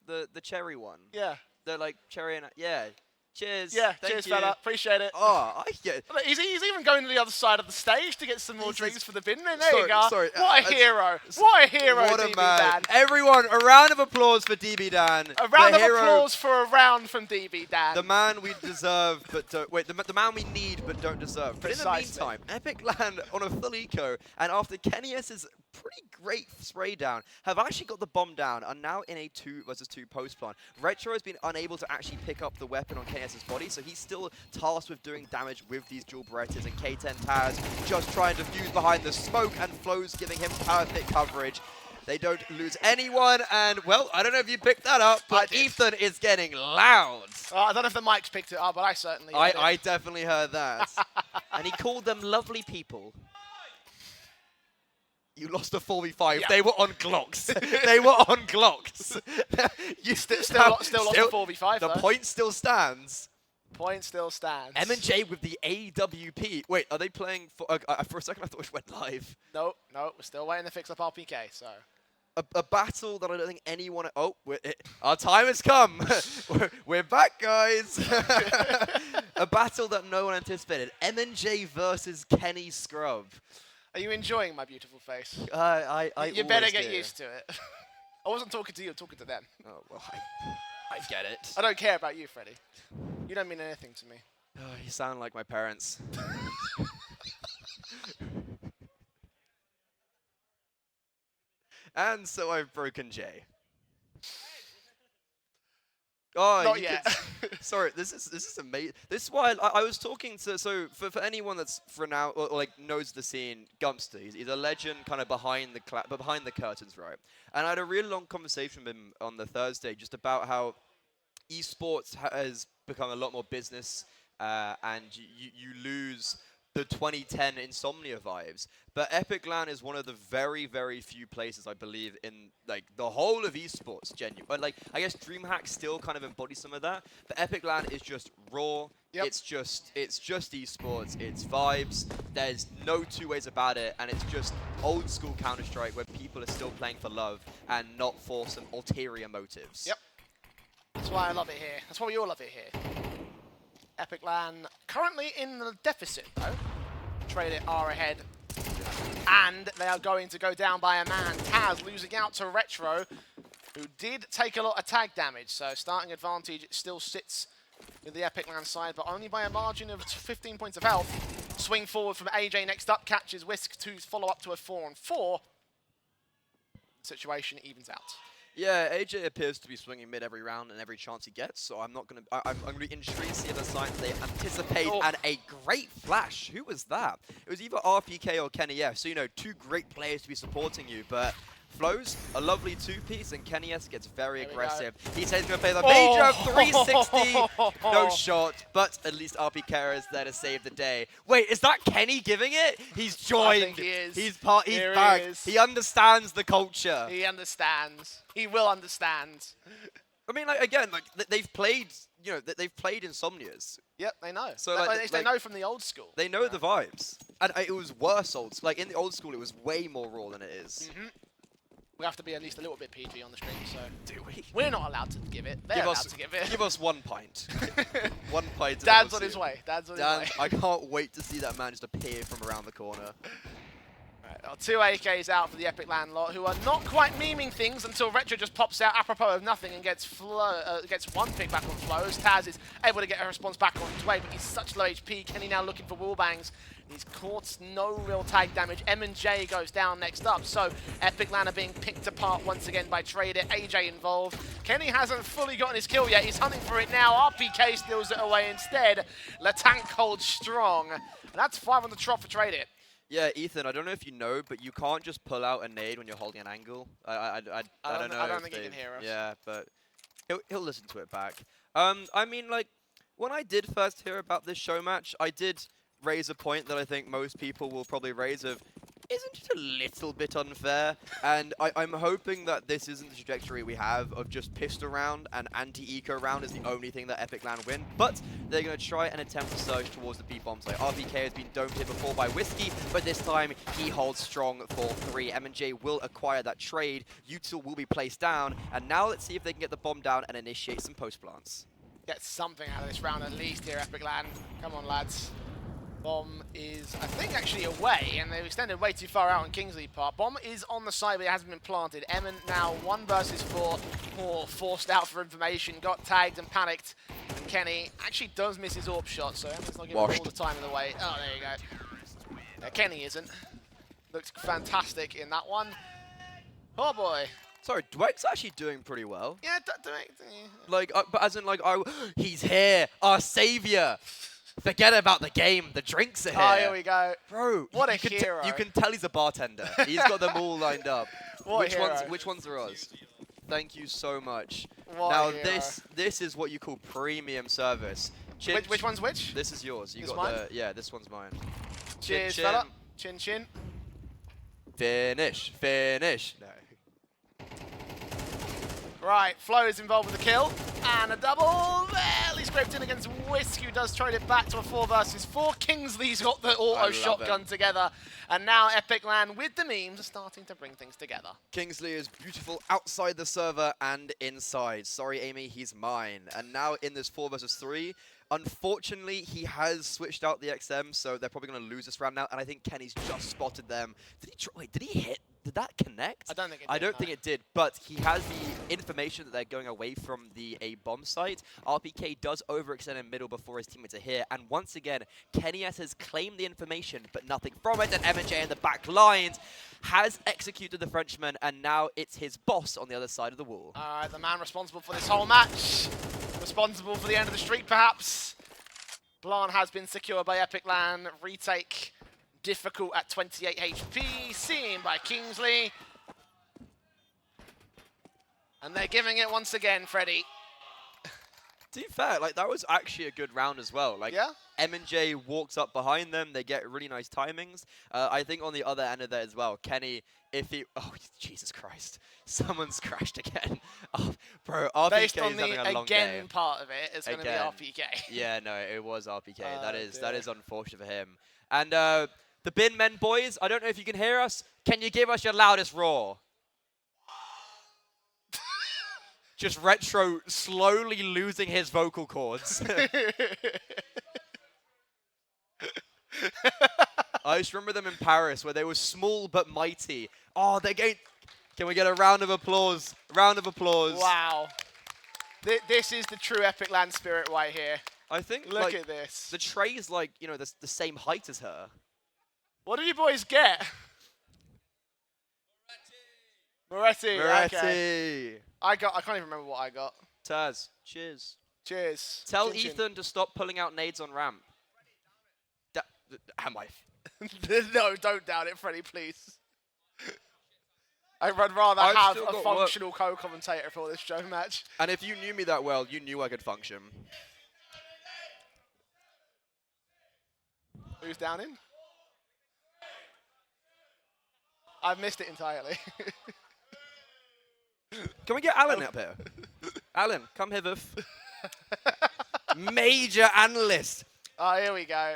the cherry one? Yeah. The like cherry and Cheers. Yeah, cheers, fella. Appreciate it. Oh, He's even going to the other side of the stage to get some more drinks for the binman. There you go. Sorry, what a hero. What a hero, what DB a man. Dan. Everyone, a round of applause for DB Dan. A round of applause for a round from DB Dan. The man we deserve, but don't... Wait, the man we need, but don't deserve. But Precisely. in the meantime, EPIC land on a full eco, and after Kenny S's pretty great spray down, have actually got the bomb down, are now in a 2 versus 2 post plan. Retro has been unable to actually pick up the weapon on Kenny S's body, so he's still tasked with doing damage with these dual Berettas, and K10 Taz just trying to fuse behind the smoke, and Flo's giving him perfect coverage. They don't lose anyone, and, well, I don't know if you picked that up, but Ethan is getting loud. I don't know if the mic's picked it up, but I certainly I definitely heard that. And he called them lovely people. You lost a 4v5. Yeah. They were on Glocks. They were on Glocks. You still lost a 4v5, The point still stands. Point still stands. M&J with the AWP. Wait, are they playing for a second I thought it went live. No, we're still waiting to fix up RPK, so. A battle that I don't think anyone... Oh, our time has come. We're back, guys. A battle that no one anticipated. M&J versus Kenny Scrub. Are you enjoying my beautiful face? You better get used to it. I wasn't talking to you, I'm talking to them. Oh, well, I get it. I don't care about you, Freddie. You don't mean anything to me. Oh, you sound like my parents. And so I've broken Jay. Oh, not yet. Sorry, this is amazing. This is why I was talking to. So for anyone that's for now or like knows the scene, Gumpster, he's a legend, kind of behind the curtains, right? And I had a really long conversation with him on the Thursday, just about how esports has become a lot more business, and you lose the 2010 Insomnia vibes. But Epic LAN is one of the very, very few places, I believe, in like the whole of esports, genuine. Like, I guess DreamHack still kind of embodies some of that. But Epic LAN is just raw. Yep. It's just esports. It's vibes. There's no two ways about it. And it's just old school Counter-Strike where people are still playing for love and not for some ulterior motives. Yep. That's why I love it here. That's why we all love it here. Epic LAN currently in the deficit, though. Tradeit are ahead. And they are going to go down by a man. Taz losing out to Retro, who did take a lot of tag damage. So starting advantage still sits with the Epic LAN side, but only by a margin of 15 points of health. Swing forward from AJ next up, catches Whisk to follow up to a 4-on-4. situation evens out. Yeah, AJ appears to be swinging mid every round and every chance he gets, so I'm not gonna. I'm gonna be intrigued to see the signs they anticipate. And a great flash. Who was that? It was either RPK or Kenny F. So you know, two great players to be supporting you, but. Flows, a lovely two-piece, and Kenny S gets very aggressive. He says he's going to play the major 360, no shot, but at least RPK is there to save the day. Wait, is that Kenny giving it? He's joined. I think he is. He's back. He understands the culture. He understands. He will understand. I mean, like again, like they've played, you know, they've played Insomnias. Yep, they know. So they know from the old school. They know the vibes, and it was worse old. Like in the old school, it was way more raw than it is. We have to be at least a little bit PG on the stream, so... Do we? We're not allowed to give it. They're allowed to give it. Give us 1 pint. 1 pint. Dad's on his way. Dad's on his way. I can't wait to see that man just appear from around the corner. Right, 2 AKs out for the Epic Land lot, who are not quite memeing things until Retro just pops out apropos of nothing and gets one pick back on Flows. Taz is able to get a response back on his way, but he's such low HP. Kenny now looking for wallbangs. He's caught no real tag damage. M&J goes down next up, so Epic Land are being picked apart once again by Tradeit. AJ involved. Kenny hasn't fully gotten his kill yet. He's hunting for it now. RPK steals it away instead. Latank holds strong. And that's 5 on the trot for Tradeit. Yeah, Ethan, I don't know if you know, but you can't just pull out a nade when you're holding an angle. I don't know. I don't think he can hear us. Yeah, but he'll listen to it back. I mean, like, when I did first hear about this show match, I did raise a point that I think most people will probably raise of, isn't it a little bit unfair? And I'm hoping that this isn't the trajectory we have of just pistol round and anti-eco round is the only thing that Epic Land win. But they're going to try and attempt to surge towards the B-bomb site. RPK has been domed here before by Whiskey, but this time he holds strong for 3. M&J will acquire that trade. Util will be placed down. And now let's see if they can get the bomb down and initiate some post-plants. Get something out of this round at least here, Epic Land. Come on, lads. Bomb is, I think, actually away, and they've extended way too far out on Kingsley part. Bomb is on the side, but it hasn't been planted. Emin now 1 versus 4, or forced out for information, got tagged and panicked. And Kenny actually does miss his AWP shot, so Emin's not giving him all the time in the way. Oh, there you go. Yeah, Kenny isn't. Looked fantastic in that one. Oh boy. Sorry, Dweck's actually doing pretty well. Yeah, Like, but as in, like, he's here, our savior. Forget about the game. The drinks are here. Oh, here we go. Bro, what a hero. You can tell he's a bartender. He's got them all lined up. Which ones are ours? Thank you so much. Now, this is what you call premium service. Which one's which? This is yours. You got mine? yeah, this one's mine. Cheers, chin, fella. Chin, chin. Finish. No. Right, Flo is involved with the kill. And a double. Barely scraped in against Whisk, who does trade it back to a 4 versus 4. Kingsley's got the auto shotgun together. And now Epic Land with the memes are starting to bring things together. Kingsley is beautiful outside the server and inside. Sorry, Amy, he's mine. And now in this 4 versus 3, unfortunately, he has switched out the XM, so they're probably going to lose this round now. And I think Kenny's just spotted them. Did he hit? Did that connect? I don't think it did. I don't think it did, but he has the information that they're going away from the A bomb site. RPK does overextend in middle before his teammates are here, and once again, Kenny S has claimed the information, but nothing from it, and M&J in the back lines has executed the Frenchman, and now it's his boss on the other side of the wall. All right, the man responsible for this whole match, responsible for the end of the streak, perhaps. Blanc has been secured by Epic Land. Retake difficult at 28 HP, seen by Kingsley. And they're giving it once again, Freddie. To be fair, like, that was actually a good round as well. Like, yeah? M&J walks up behind them. They get really nice timings. I think on the other end of that as well, Kenny, if he... Oh, Jesus Christ. Someone's crashed again. Oh, bro, RPK Based on is having a long the again game. part of it, it's going to be RPK. Yeah, no, it was RPK. That is unfortunate for him. And the bin men boys, I don't know if you can hear us. Can you give us your loudest roar? Just Retro slowly losing his vocal cords. I just remember them in Paris where they were small but mighty. Oh, they're going... Can we get a round of applause? Round of applause. Wow. This is the true Epic Land spirit right here. I think, Look like, at this. The tray's like, you know, the same height as her. What do you boys get? Moretti. Moretti. Okay. I can't even remember what I got. Taz, cheers. Cheers. Tell Chin chin. Ethan to stop pulling out nades on ramp. Am I? No, don't doubt it, Freddie, please. I'd rather I've have still a got functional co-commentator for this show match. And if you knew me that well, you knew I could function. Who's down in? I've missed it entirely. Can we get Alan up here? Alan, come hither. Major analyst. Oh, here we go.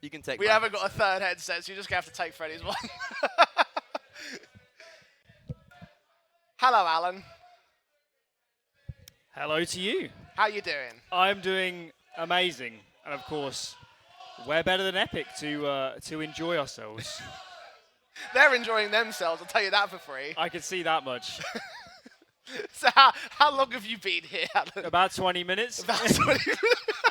You can take We mine. haven't got a third headset, so you're just going to have to take Freddie's one. Hello, Alan. Hello to you. How you doing? I'm doing amazing, and of course, we're better than Epic to enjoy ourselves. They're enjoying themselves, I'll tell you that for free. I can see that much. So how long have you been here, Alan? About 20 minutes. About 20 minutes.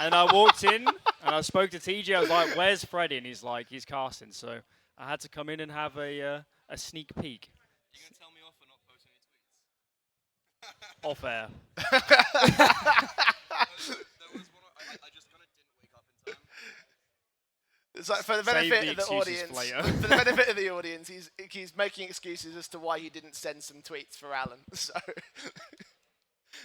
And I walked in, and I spoke to TJ. I was like, "Where's Freddie?" And he's like, "He's casting." So I had to come in and have a sneak peek. You gonna tell me off for not posting any tweets? Off air. There was one I just kind of didn't wake up in time. It's like for the Save benefit the of the excuses audience. for later. For the benefit of the audience, he's making excuses as to why he didn't send some tweets for Alan. So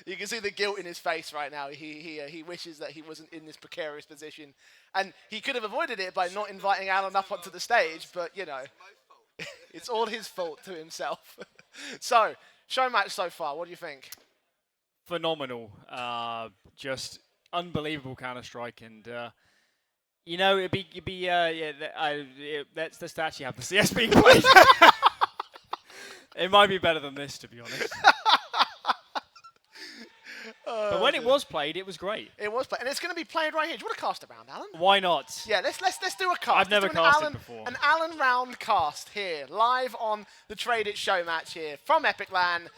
you can see the guilt in his face right now. He wishes that he wasn't in this precarious position, and he could have avoided it by not inviting Alan up onto the stage. But you know, it's all his fault to himself. So show match so far. What do you think? Phenomenal. Just unbelievable Counter-Strike, and you know, let's just actually have the CS being played. It might be better than this, to be honest. But when it was played, it was great. It was played, and it's going to be played right here. Do you want to cast around, Alan? Why not? Yeah, let's do a cast. I've never Let's do casted before. An Alan round cast here, live on the Tradeit show match here from Epic Land.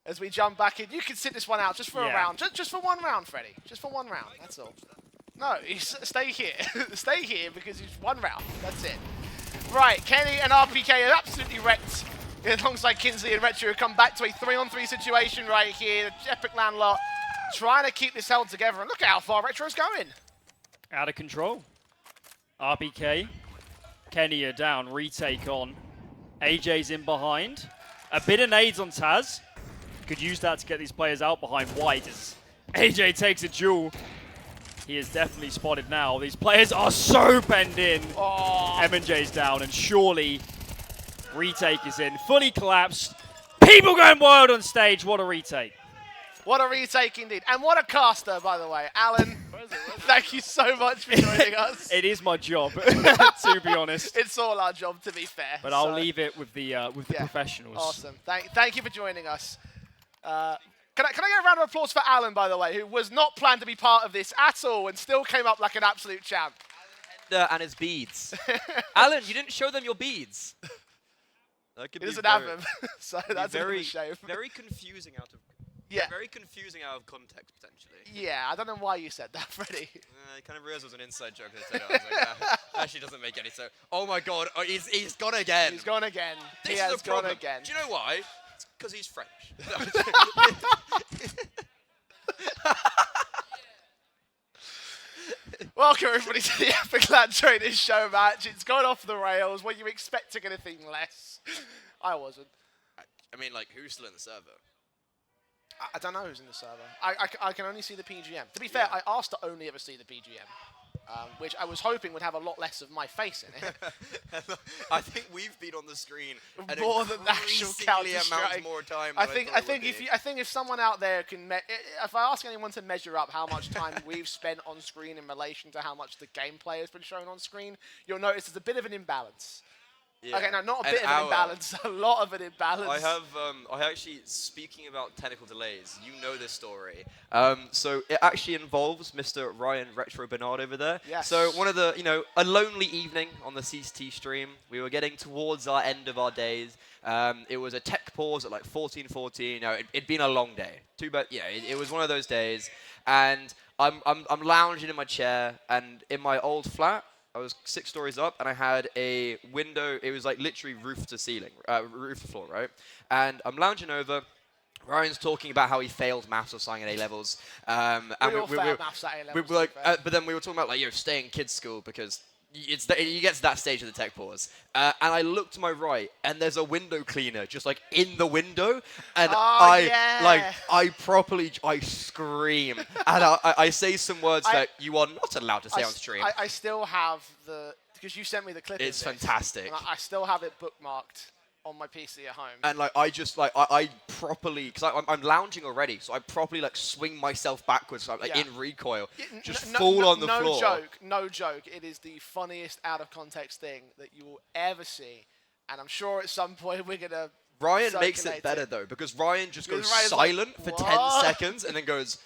As we jump back in, you can sit this one out just for a round, just for one round, Freddie. Just for one round. That's all. No, stay here. Stay here because it's one round. That's it. Right, Kenny and RPK are absolutely wrecked. Alongside Kinsley and Retro, who come back to a 3-on-3 situation right here. The Epic Land lot trying to keep this held together. And look at how far Retro's going. Out of control. RPK. Kenny are down. Retake on. AJ's in behind. A bit of nades on Taz. Could use that to get these players out behind White as AJ takes a duel. He is definitely spotted now. These players are so penned in. Oh. M&J's down, and surely retake is in. Fully collapsed. People going wild on stage. What a retake. What a retake indeed. And what a caster, by the way. Alan, thank you so much for joining us. It is my job, to be honest. It's all our job, to be fair. But I'll leave it with the professionals. Awesome. Thank you for joining us. Can I get a round of applause for Alan, by the way, who was not planned to be part of this at all and still came up like an absolute champ. And his beads. Alan, you didn't show them your beads. That could He be doesn't have them, so that's very, a shame. very confusing out of very confusing out of context potentially. Yeah, I don't know why you said that, Freddie. I kind of realized it was an inside joke. I was like, yeah, actually doesn't make any sense. Oh my god, he's gone again. He's gone again. This he is has a problem. gone again. Do you know why? It's because he's French. Welcome everybody to the Epic Land Tradeit show match. It's gone off the rails. Were you expecting anything less? I wasn't. I mean, like, who's still in the server? I don't know who's in the server. I can only see the PGM. To be fair, I asked to only ever see the PGM, which I was hoping would have a lot less of my face in it. I think we've been on the screen more than the actual Counter-Strike. More time. I think if someone out there can, if I ask anyone to measure up how much time we've spent on screen in relation to how much the gameplay has been shown on screen, you'll notice there's a bit of an imbalance. Yeah. Okay, no, not a bit of an imbalance, a lot of an imbalance. I actually, speaking about technical delays, you know this story. So it actually involves Mr. Ryan Retro Bernard over there. Yes. So one of the, a lonely evening on the CST stream. We were getting towards our end of our days. It was a tech pause at like 14:14. It'd been a long day. It was one of those days. And I'm lounging in my chair, and in my old flat, I was 6 stories up, and I had a window. It was like literally roof to ceiling, roof to floor, right? And I'm lounging over. Ryan's talking about how he failed maths or something at A-levels. We all failed maths at A-levels. We were like, but then we were talking about like, stay in kids' school because you get to that stage of the tech pause. And I look to my right, and there's a window cleaner just like in the window, and I scream, and I say some words that you are not allowed to say on stream. I still have because you sent me the clip. It's fantastic. And I still have it bookmarked on my PC at home. And like I properly, because I'm lounging already, so I properly like swing myself backwards, so I'm like in recoil, fall on the floor. No joke. It is the funniest out of context thing that you will ever see, and I'm sure at some point we're gonna. Ryan makes it better though, because Ryan just goes silent for 10 seconds and then goes,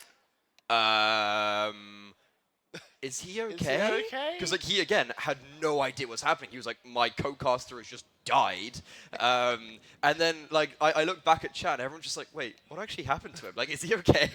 Is he okay? Because like he again had no idea what's happening. He was like, my co-caster has just died, and then like I looked back at chat, and everyone's just like, wait, what actually happened to him? Like, is he okay?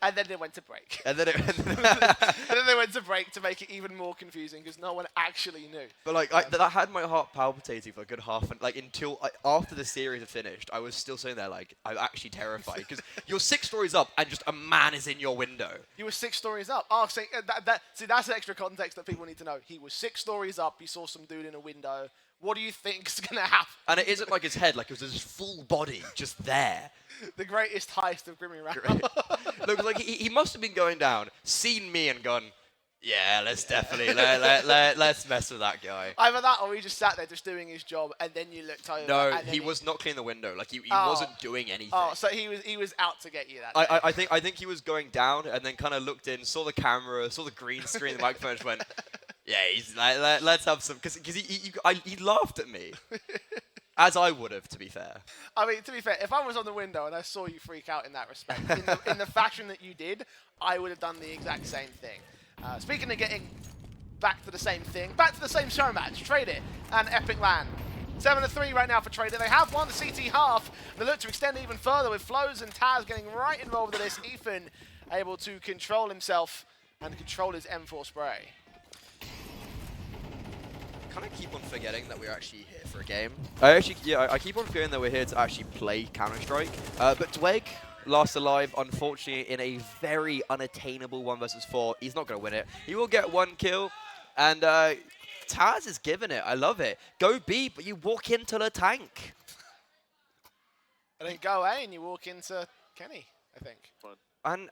And then they went to break. And then they went to break to make it even more confusing because no one actually knew. But like that had my heart palpitating for a good half, and like until after the series had finished, I was still sitting there like I'm actually terrified because you're 6 stories up and just a man is in your window. You were 6 stories up. Oh, see, that's extra context that people need to know. He was 6 stories up. He saw some dude in a window. What do you think's gonna happen? And it isn't like his head, like it was his full body just there. The greatest heist of Grimmy Round. Look, like he must have been going down, seen me, and gone, yeah, let's definitely let's mess with that guy. Either that, or he just sat there just doing his job, and then you looked over. No, he was not cleaning the window. Like he wasn't doing anything. Oh, so he was out to get you that day. I think he was going down, and then kind of looked in, saw the camera, saw the green screen, the microphone, and just went, yeah, he's like, let's have some, because he laughed at me. As I would have, to be fair. I mean, to be fair, if I was on the window and I saw you freak out in that respect, in the fashion that you did, I would have done the exact same thing. Speaking of getting back to the same thing, back to the same show match, Tradeit and EPIC41. 7-3 right now for Tradeit. They have won the CT half. They look to extend even further with Flows and Taz getting right involved with this. Ethan able to control himself and control his M4 spray. I kind of keep on forgetting that we're actually here for a game. I keep on forgetting that we're here to actually play Counter-Strike. But Dweg, last alive, unfortunately, in a very unattainable 1 versus 4. He's not going to win it. He will get 1 kill, and Taz is giving it. I love it. Go B, but you walk into the tank. And then go A, and you walk into Kenny, I think. And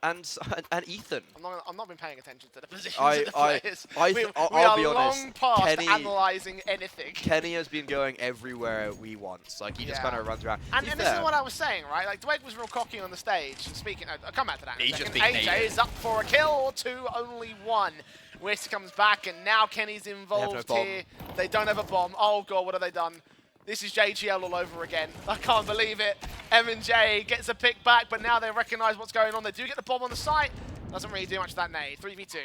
Ethan. I'm not been paying attention to the positions of the players. I'll be honest. Long past analysing anything. Kenny has been going everywhere we want. Like he just kind of runs around. And this is what I was saying, right? Like Dweg was real cocky on the stage. Speaking, I'll come back to that. He just AJ is up for a kill or 2, only 1. Whisk comes back, and now Kenny's involved here. They don't have a bomb. Oh god, what have they done? This is JGL all over again. I can't believe it. M&J gets a pick back, but now they recognize what's going on. They do get the bomb on the site. Doesn't really do much of that nade. 3v2.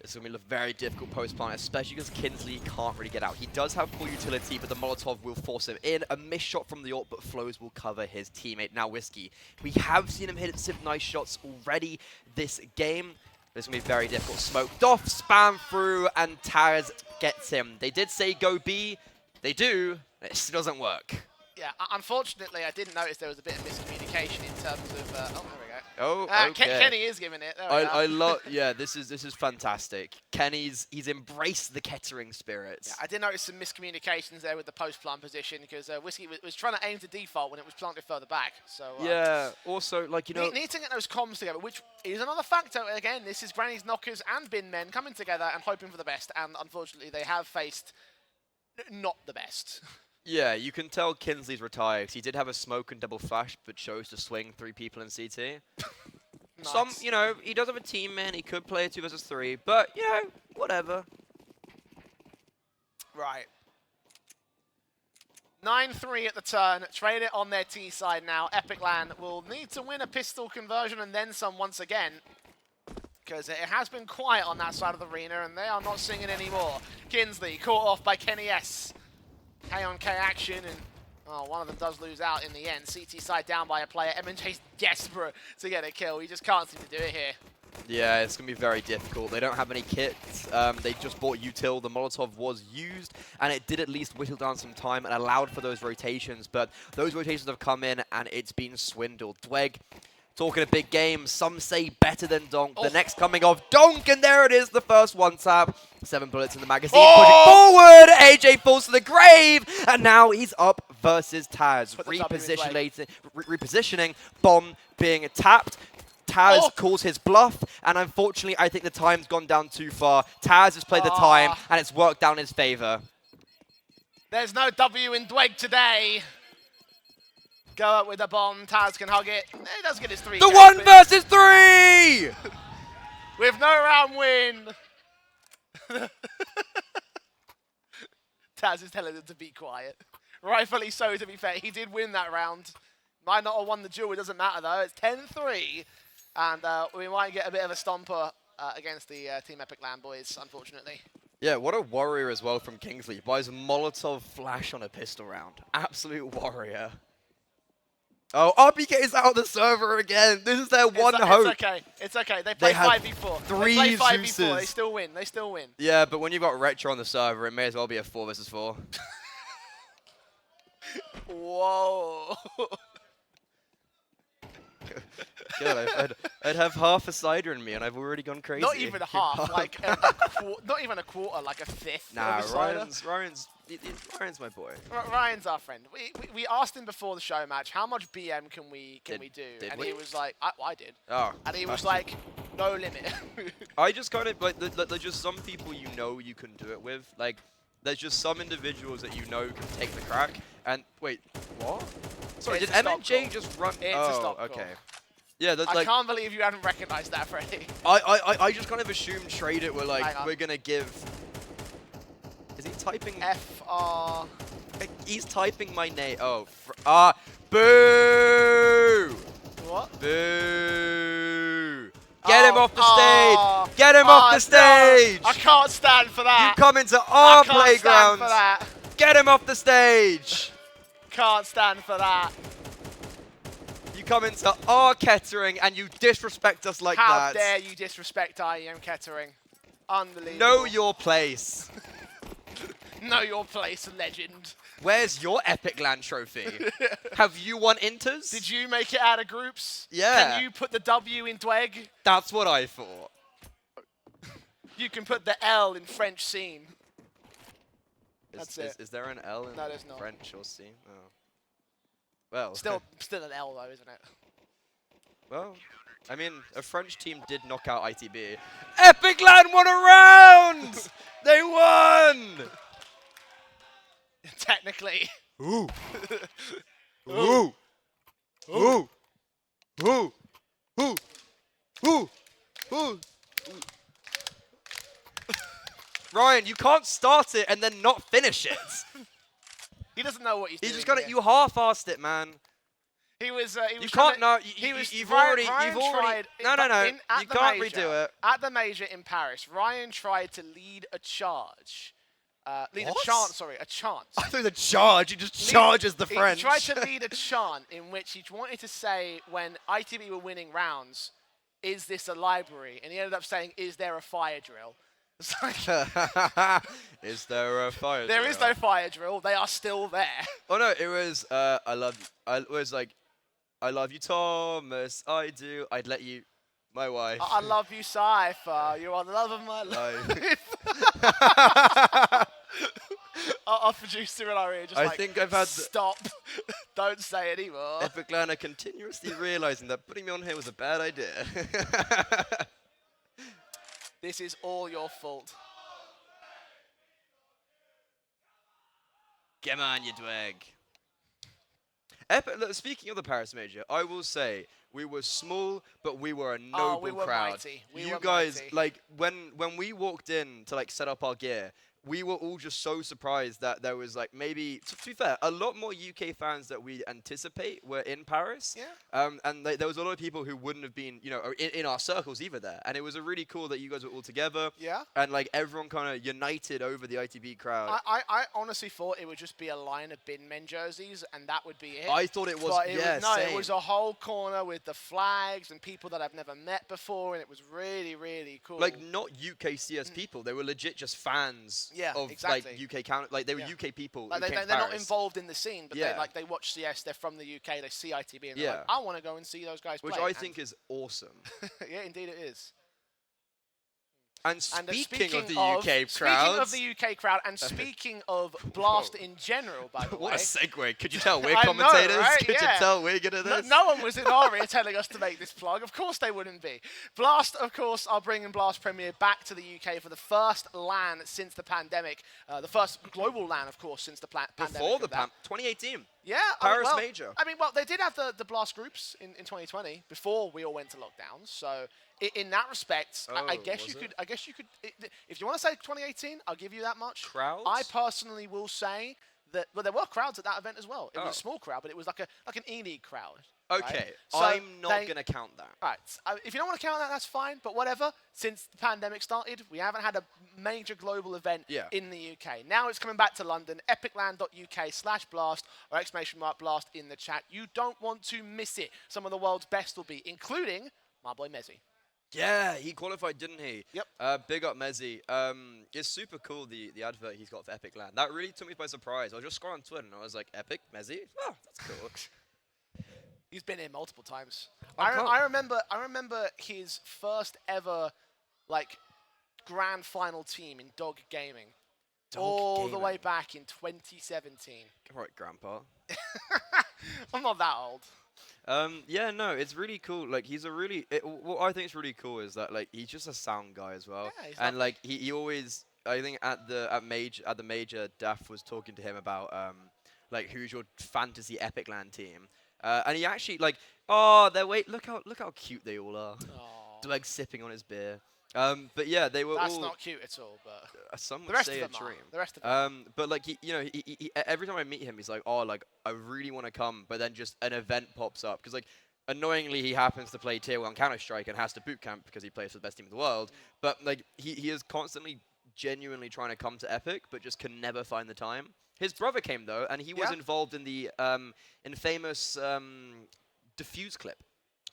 It's going to be a very difficult post-plant, especially because Kinsley can't really get out. He does have full utility, but the Molotov will force him in. A missed shot from the ult, but Flows will cover his teammate. Now Whiskey. We have seen him hit some nice shots already this game. It's going to be very difficult. Smoked off, spam through, and Taz gets him. They did say go B. They do. It still doesn't work. Yeah, unfortunately, I didn't notice there was a bit of miscommunication in terms of. Oh, there we go. Oh, okay. Kenny is giving it. I love. Yeah, this is fantastic. He's embraced the Kettering spirit. Yeah, I did notice some miscommunications there with the post-plant position because Whiskey was trying to aim to default when it was planted further back. So yeah. Also, like need to get those comms together, which is another factor. Again, this is Granny's Knockers and Bin Men coming together and hoping for the best. And unfortunately, they have faced not the best. Yeah, you can tell Kinsley's retired because he did have a smoke and double flash, but chose to swing 3 people in CT. Nice. He does have a team, man. He could play a 2 versus 3, but, whatever. Right. 9-3 at the turn. Tradeit on their T side now. EPIC41 will need to win a pistol conversion and then some once again, because it has been quiet on that side of the arena, and they are not singing anymore. Kinsley caught off by Kenny S. K-on-K action, and one of them does lose out in the end. CT side down by a player. M&J's desperate to get a kill. He just can't seem to do it here. Yeah, it's going to be very difficult. They don't have any kits. They just bought util. The Molotov was used, and it did at least whittle down some time and allowed for those rotations. But those rotations have come in, and it's been swindled. Dweg talking a big game. Some say better than Donk. The next coming of Donk, and there it is, the first one tap. 7 bullets in the magazine, pushing forward. AJ falls to the grave, and now he's up versus Taz. Repositioning, bomb being tapped. Taz calls his bluff, and unfortunately, I think the time's gone down too far. Taz has played the time, and it's worked down in his favor. There's no W in Dweg today. Go up with the bomb. Taz can hug it. He does get his 3. The 1 versus 3! With no round win. Taz is telling them to be quiet. Rightfully so, to be fair. He did win that round. Might not have won the duel. It doesn't matter, though. It's 10-3. And we might get a bit of a stomper against the Team Epic Land boys, unfortunately. Yeah, what a warrior as well from Kingsley. He buys a Molotov flash on a pistol round. Absolute warrior. Oh, RPK is out of the server again. This is their one hope. It's okay. It's okay. They play 5v4. Three they play 5v4. Zeus's. They still win. They still win. Yeah, but when you've got Retro on the server, it may as well be a 4 versus 4. Whoa. God, I'd have half a cider in me, and I've already gone crazy. Not even half, like not even a quarter, like a fifth. Nah, of a cider. Ryan's my boy. Ryan's our friend. We asked him before the show match, how much BM can we do? And he was like, I did. Oh. And he was like, no limit. I just kind of like there's just some people you know you can do it with. Like, there's just some individuals that you know can take the crack. And wait, what? Sorry, did MNJ just run? It's a stop okay. call. Yeah, that's like. I can't believe you hadn't recognized that, Freddie. I just kind of assumed Tradeit were like, we're gonna give. Is he typing? FR. He's typing my name. Oh, boo! What? Boo! Get him off the stage! Get him off the stage! No, I can't stand for that. You come into our playground. Stand for that. Get him off the stage! Can't stand for that. You come into our Kettering and you disrespect us like How that. dare you disrespect IEM Kettering? Unbelievable. Know your place. Know your place, legend. Where's your Epic Land trophy? Have you won Inters? Did you make it out of groups? Yeah. Can you put the W in Dweg? That's what I thought. You can put the L in French scene. Is there an L in French or C? Oh. Well. Still an L though, isn't it? Well, I mean, a French team did knock out ITB. Epic Land won a round! They won! Technically. Ooh. Ooh. Ooh. Ooh. Ooh. Ooh. Ooh. Ryan, you can't start it and then not finish it. He doesn't know what he's doing. You just got it. You half-assed it, man. He was. You can't. No. You've already. Ryan tried. No. You can't redo it. At the major in Paris, Ryan tried to lead a charge. A chant. Sorry, a chant. I thought the charge. He just charges the French. He tried to lead a chant in which he wanted to say when ITB were winning rounds, "Is this a library?" And he ended up saying, "Is there a fire drill?" It's like, is there a fire drill? There is no fire drill. They are still there. Oh no, it was I love you, Thomas. I do. I'd let you, my wife. I love you, Cypher. You are the love of my life. Our producer and I are just think I've had stop. Don't say anymore. Epic Land are continuously realizing that putting me on here was a bad idea. This is all your fault. Come on, you Dweg. Look, speaking of the Paris Major, I will say we were small, but we were a noble we were crowd. Mighty. You guys, like when we walked in to like set up our gear, we were all just so surprised that there was like maybe, to be fair, a lot more UK fans that we anticipate were in Paris. Yeah. And there was a lot of people who wouldn't have been, in our circles either there. And it was a really cool that you guys were all together. Yeah. And like everyone kind of united over the ITB crowd. I honestly thought it would just be a line of bin men jerseys and that would be it. I thought it was, But same. it was a whole corner with the flags and people that I've never met before, and it was really, really cool. Like not UK CS people, they were legit just fans of exactly. like UK count, like they were UK people. Like who came they're to not Paris. involved in the scene, but Yeah. they watch CS. They're from the UK. They see ITB, and they're like, I want to go and see those guys Which play. I think is awesome. Yeah, indeed it is. And speaking of the UK crowd, speaking of the UK crowd, and speaking of Blast in general, by the way. What a segue! Could you tell we're I know, commentators? right? Could Yeah. you tell we're good at this? No one was in Aria telling us to make this plug. Of course they wouldn't be. Blast, of course, are bringing Blast Premier back to the UK for the first LAN since the pandemic. The first global LAN, of course, since the pandemic. Before the 2018. Yeah, Paris Major. They did have the Blast groups in 2020 before we all went to lockdown. So in that respect, I guess you could. I guess you could. If you want to say 2018, I'll give you that much. Crowds? I personally will say that. Well, there were crowds at that event as well. It was Oh. a small crowd, but it was like an E-League crowd. Okay, right? So I'm not going to count that. All right, if you don't want to count that, that's fine. But whatever. Since the pandemic started, we haven't had a major global event in the UK. Now it's coming back to London. epicland.uk/blast or !blast in the chat. You don't want to miss it. Some of the world's best will be, including my boy Mezzi. Yeah, he qualified, didn't he? Yep. Big up Mezzi. It's super cool, the advert he's got for Epic Land. That really took me by surprise. I was just scrolling Twitter and I was like, Epic, Mezzi? Oh, that's cool. He's been here multiple times. I I remember his first ever grand final team in Dog Gaming. All the way back in 2017. All right, Grandpa. I'm not that old. Yeah, no, it's really cool. Like, he's a really... what I think is really cool is that, like, he's just a sound guy as well. Yeah, and, like, he always... I think at the major, Daff was talking to him about, like, who's your fantasy Epic Land team. And he actually, like... Oh, look how cute they all are. Like, sipping on his beer. But yeah, they were That's all... not cute at all, but... Some the would rest say of a them dream. are. The rest of them But like he every time I meet him, he's like, oh, like I really want to come, but then just an event pops up because like annoyingly he happens to play Tier 1 Counter-Strike and has to boot camp because he plays for the best team in the world. But like he is constantly genuinely trying to come to Epic, but just can never find the time. His brother came though, and he was involved in the famous Diffuse clip,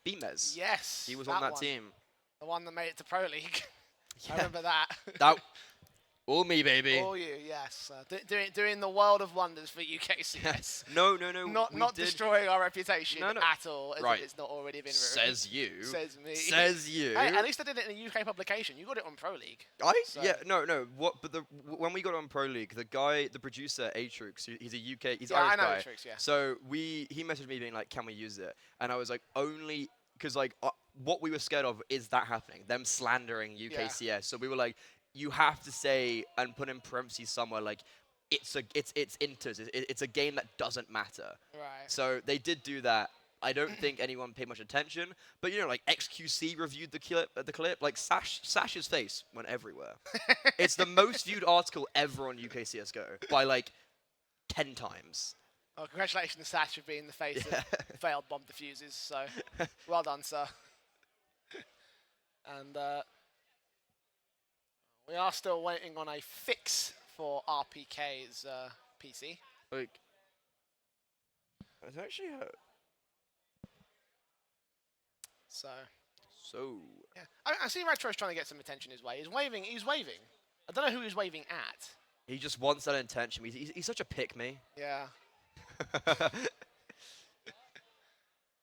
BMES. Yes. He was on that one. team. The one that made it to Pro League. Yeah. I remember that. That, all me, baby. All you, yes. Doing the world of wonders for UKCS. Yes. No. Not destroying our reputation at all. As right. if it's not already been ruined. Says you. Says me. Says you. Hey, at least I did it in a UK publication. You got it on Pro League. No. What? But when we got on Pro League, the producer Atrix, he's a UK, he's yeah, Irish I know guy. Atrix, yeah. So he messaged me being like, "Can we use it?" And I was like, "Only because like what we were scared of is that happening, them slandering UKCS." So we were like, "You have to say and put in parentheses somewhere like." It's inters. It's a game that doesn't matter. Right. So they did do that. I don't think anyone paid much attention, but you know, like XQC reviewed the clip. Like Sash's face went everywhere. It's the most viewed article ever on UK CS:GO by like 10 times. Oh, congratulations, Sash, for being the face of failed bomb diffuses. So, well done, sir. And we are still waiting on a fix for RPK's PC. Like, it's actually So. Yeah. I see Retro's trying to get some attention his way. He's waving. I don't know who he's waving at. He just wants that attention. He's such a pick-me. Yeah.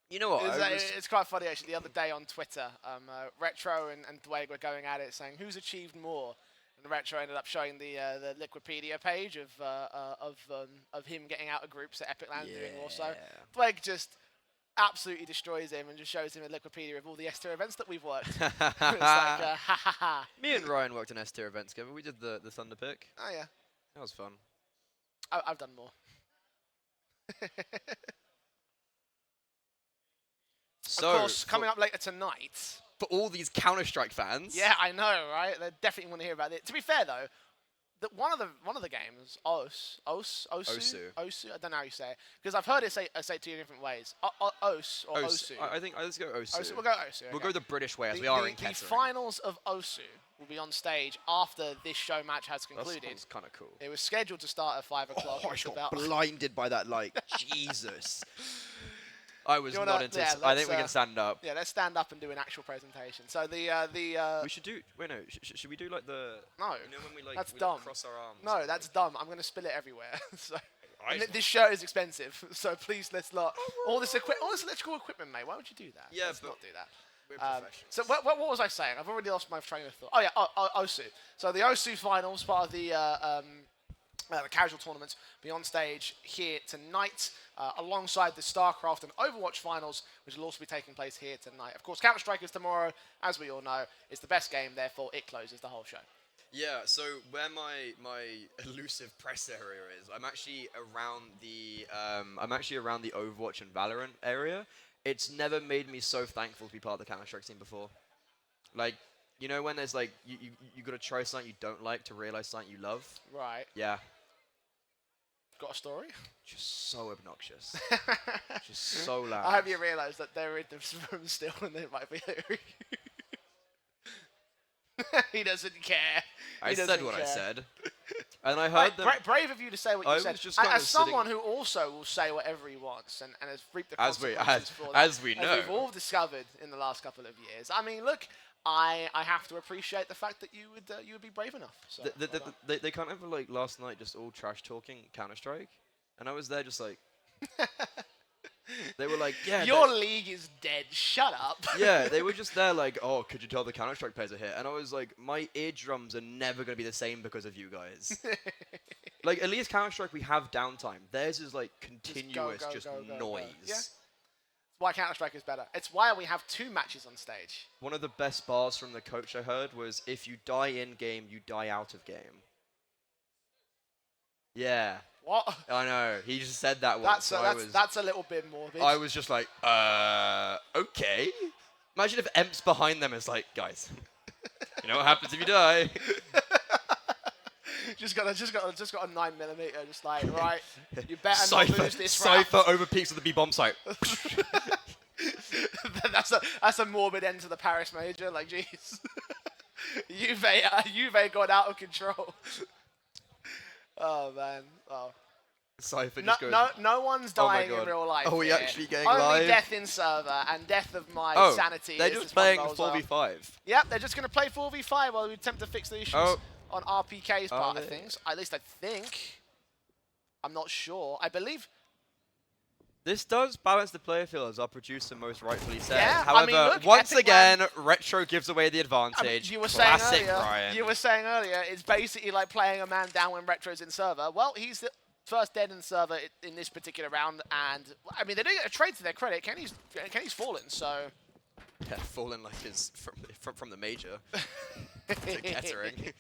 You know what? It's quite funny actually. The other day on Twitter, Retro and Dwayne were going at it, saying who's achieved more. And Retro ended up showing the Liquipedia page of him getting out of groups at Epic Land doing also. Blake just absolutely destroys him and just shows him a Liquipedia of all the S-tier events that we've worked. It's like, ha ha ha. Me and Ryan worked on S-tier events together. We did the Thunder pick. Oh yeah. That was fun. I've done more. So, of course, coming up later tonight. For all these Counter-Strike fans. Yeah, I know, right? They definitely want to hear about it. To be fair, though, one of the games, Osu. I don't know how you say it because I've heard it say it 2 different ways. Os or Osu. I think let's go Osu. We'll go Osu. We'll okay. go the British way as we are in Kettering. The finals of Osu will be on stage after this show match has concluded. That's kind of cool. It was scheduled to start at 5 o'clock. Oh, I got blinded by that light. Jesus. I was not I think we can stand up. Yeah, let's stand up and do an actual presentation. So We should do. Wait, no. Should we do like the? No. You know when we that's we dumb. cross our arms. No, that's dumb. I'm gonna spill it everywhere. So. I- This shirt is expensive, so please let's not. All this electrical equipment, mate. Why would you do that? Yeah, let's but not do that. We're professionals. So what was I saying? I've already lost my train of thought. Oh yeah, Osu. So the Osu finals, part of the casual tournament, be on stage here tonight, alongside the StarCraft and Overwatch finals, which will also be taking place here tonight. Of course, Counter-Strike is tomorrow, as we all know. It's the best game, therefore it closes the whole show. Yeah, so where my elusive press area is, I'm actually around the Overwatch and Valorant area. It's never made me so thankful to be part of the Counter-Strike team before. Like, you know when there's like you gotta try something you don't like to realize something you love? Right. Yeah. Got a story? Just so obnoxious. Just so loud. I hope you realise that they're in this room still and they might be hearing you. He doesn't care. I said what I said. And I heard them. Brave of you to say what you said. Just kind as of someone who also will say whatever he wants and has reaped the consequences for that, as we know. As we've all discovered in the last couple of years. I mean, look, I have to appreciate the fact that you would be brave enough. So, they kind of like last night just all trash talking Counter-Strike, and I was there just like. They were like, yeah. Your league is dead. Shut up. Yeah, they were just there like, oh, could you tell the Counter-Strike players are here? And I was like, my eardrums are never going to be the same because of you guys. Like, at least Counter-Strike, we have downtime. Theirs is like continuous, just noise. Yeah. That's why Counter-Strike is better. It's why we have 2 matches on stage. One of the best bars from the coach I heard was, if you die in-game, you die out of game. Yeah. What? I know. He just said that once. That's a little bit morbid. I was just like, okay. Imagine if Emp's behind them is like, guys, you know what happens if you die? just got a 9mm, just like, right, you better not lose this round. Cypher over peaks of the B-bomb site. that's a morbid end to the Paris Major, like, jeez. Juve got out of control. Oh man! Oh. Cypher just goes. No one's dying in real life. Are we here. actually getting Only live? death in server and death of my sanity. They're just playing 4v5. Yep, they're just going to play 4v5 while we attempt to fix the issues on RPK's part of things. At least I think. I'm not sure. I believe. This does balance the player field, as our producer most rightfully said. Yeah, However, I mean, look, once Epic again, Retro gives away the advantage. I mean, you were Classic saying earlier, Brian. You were saying earlier, it's basically like playing a man down when Retro's in server. Well, he's the first dead in server in this particular round, and I mean, they didn't get a trade to their credit. Kenny's fallen, so. Yeah, fallen like his from the major to Kettering.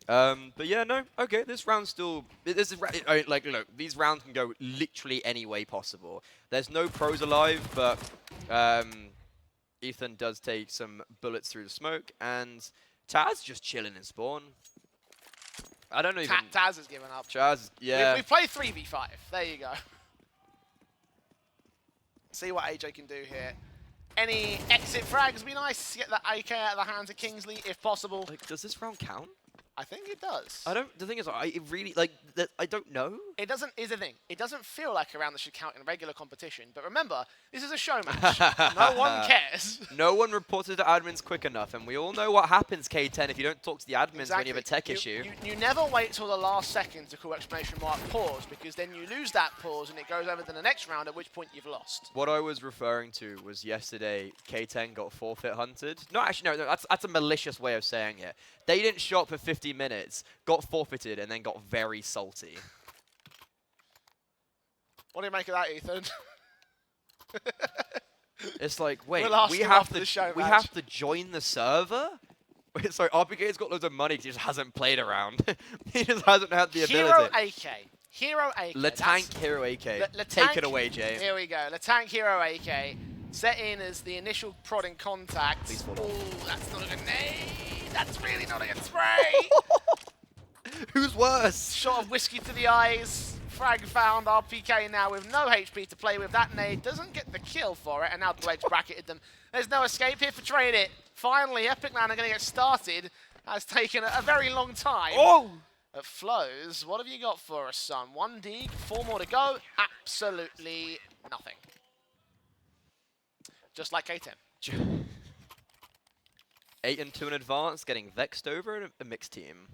But yeah, no, okay. This round still. This is like, look, these rounds can go literally any way possible. There's no pros alive, but Ethan does take some bullets through the smoke, and Taz just chilling in spawn. I don't even. Taz has given up. Taz, yeah. We play 3v5. There you go. See what AJ can do here. Any exit frags would be nice to get that AK out of the hands of Kingsley, if possible. Like, does this round count? I think it does. The thing is, I really, like, I don't know. It doesn't, is the thing. It doesn't feel like a round that should count in regular competition. But remember, this is a show match. No one cares. No one reported to admins quick enough. And we all know what happens, K10, if you don't talk to the admins when you have a tech issue. You never wait till the last second to call exclamation mark pause, because then you lose that pause and it goes over to the next round, at which point you've lost. What I was referring to was yesterday, K10 got forfeit hunted. No, actually, no, that's a malicious way of saying it. They didn't shop for 50 minutes, got forfeited, and then got very salty. What do you make of that, Ethan? It's like, wait, we have to join the server? Wait, sorry, RPK's got loads of money because he just hasn't played around. He just hasn't had the ability. Hero AK. Latank Hero AK. Take it away, Jay. Here we go. Latank Hero AK. Set in as the initial prodding contact. Please fall off. That's not a grenade. That's really not a good spray. Who's worse? Shot of whiskey to the eyes. Frag found. RPK now with no HP to play with. That nade doesn't get the kill for it, and now Dweg's bracketed them. There's no escape here for Tradeit. Finally, EPIC41 are going to get started. Has taken a very long time. Oh! At Flows, what have you got for us, son? 1 dig, 4 more to go. Absolutely nothing. Just like K10. 8 and 2 in advance, getting vexed over in a mixed team.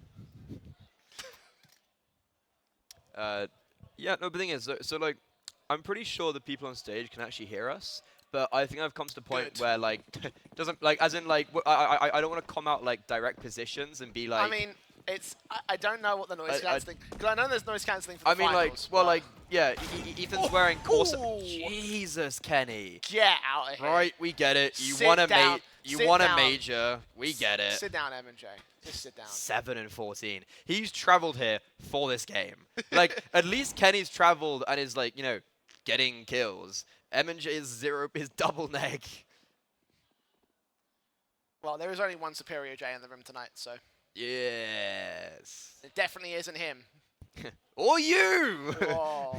Yeah, no, but the thing is, so like, I'm pretty sure the people on stage can actually hear us, but I think I've come to the point where, like, doesn't, like, as in, like, I don't want to come out, like, direct positions and be like... I mean, it's, I don't know what the noise cancelling, because I know there's noise cancelling for the finals, like, well, like, yeah, Ethan's wearing corset. Jesus, Kenny. Get out of here. Right, we get it. You Sit want a down. you want a major. We get it. Sit down, M&J. Just sit down. 7 and 14. He's traveled here for this game. Like, at least Kenny's traveled and is, like, you know, getting kills. M&J is double neg. Well, there is only one superior J in the room tonight, so. Yes. It definitely isn't him. Or you! Oh.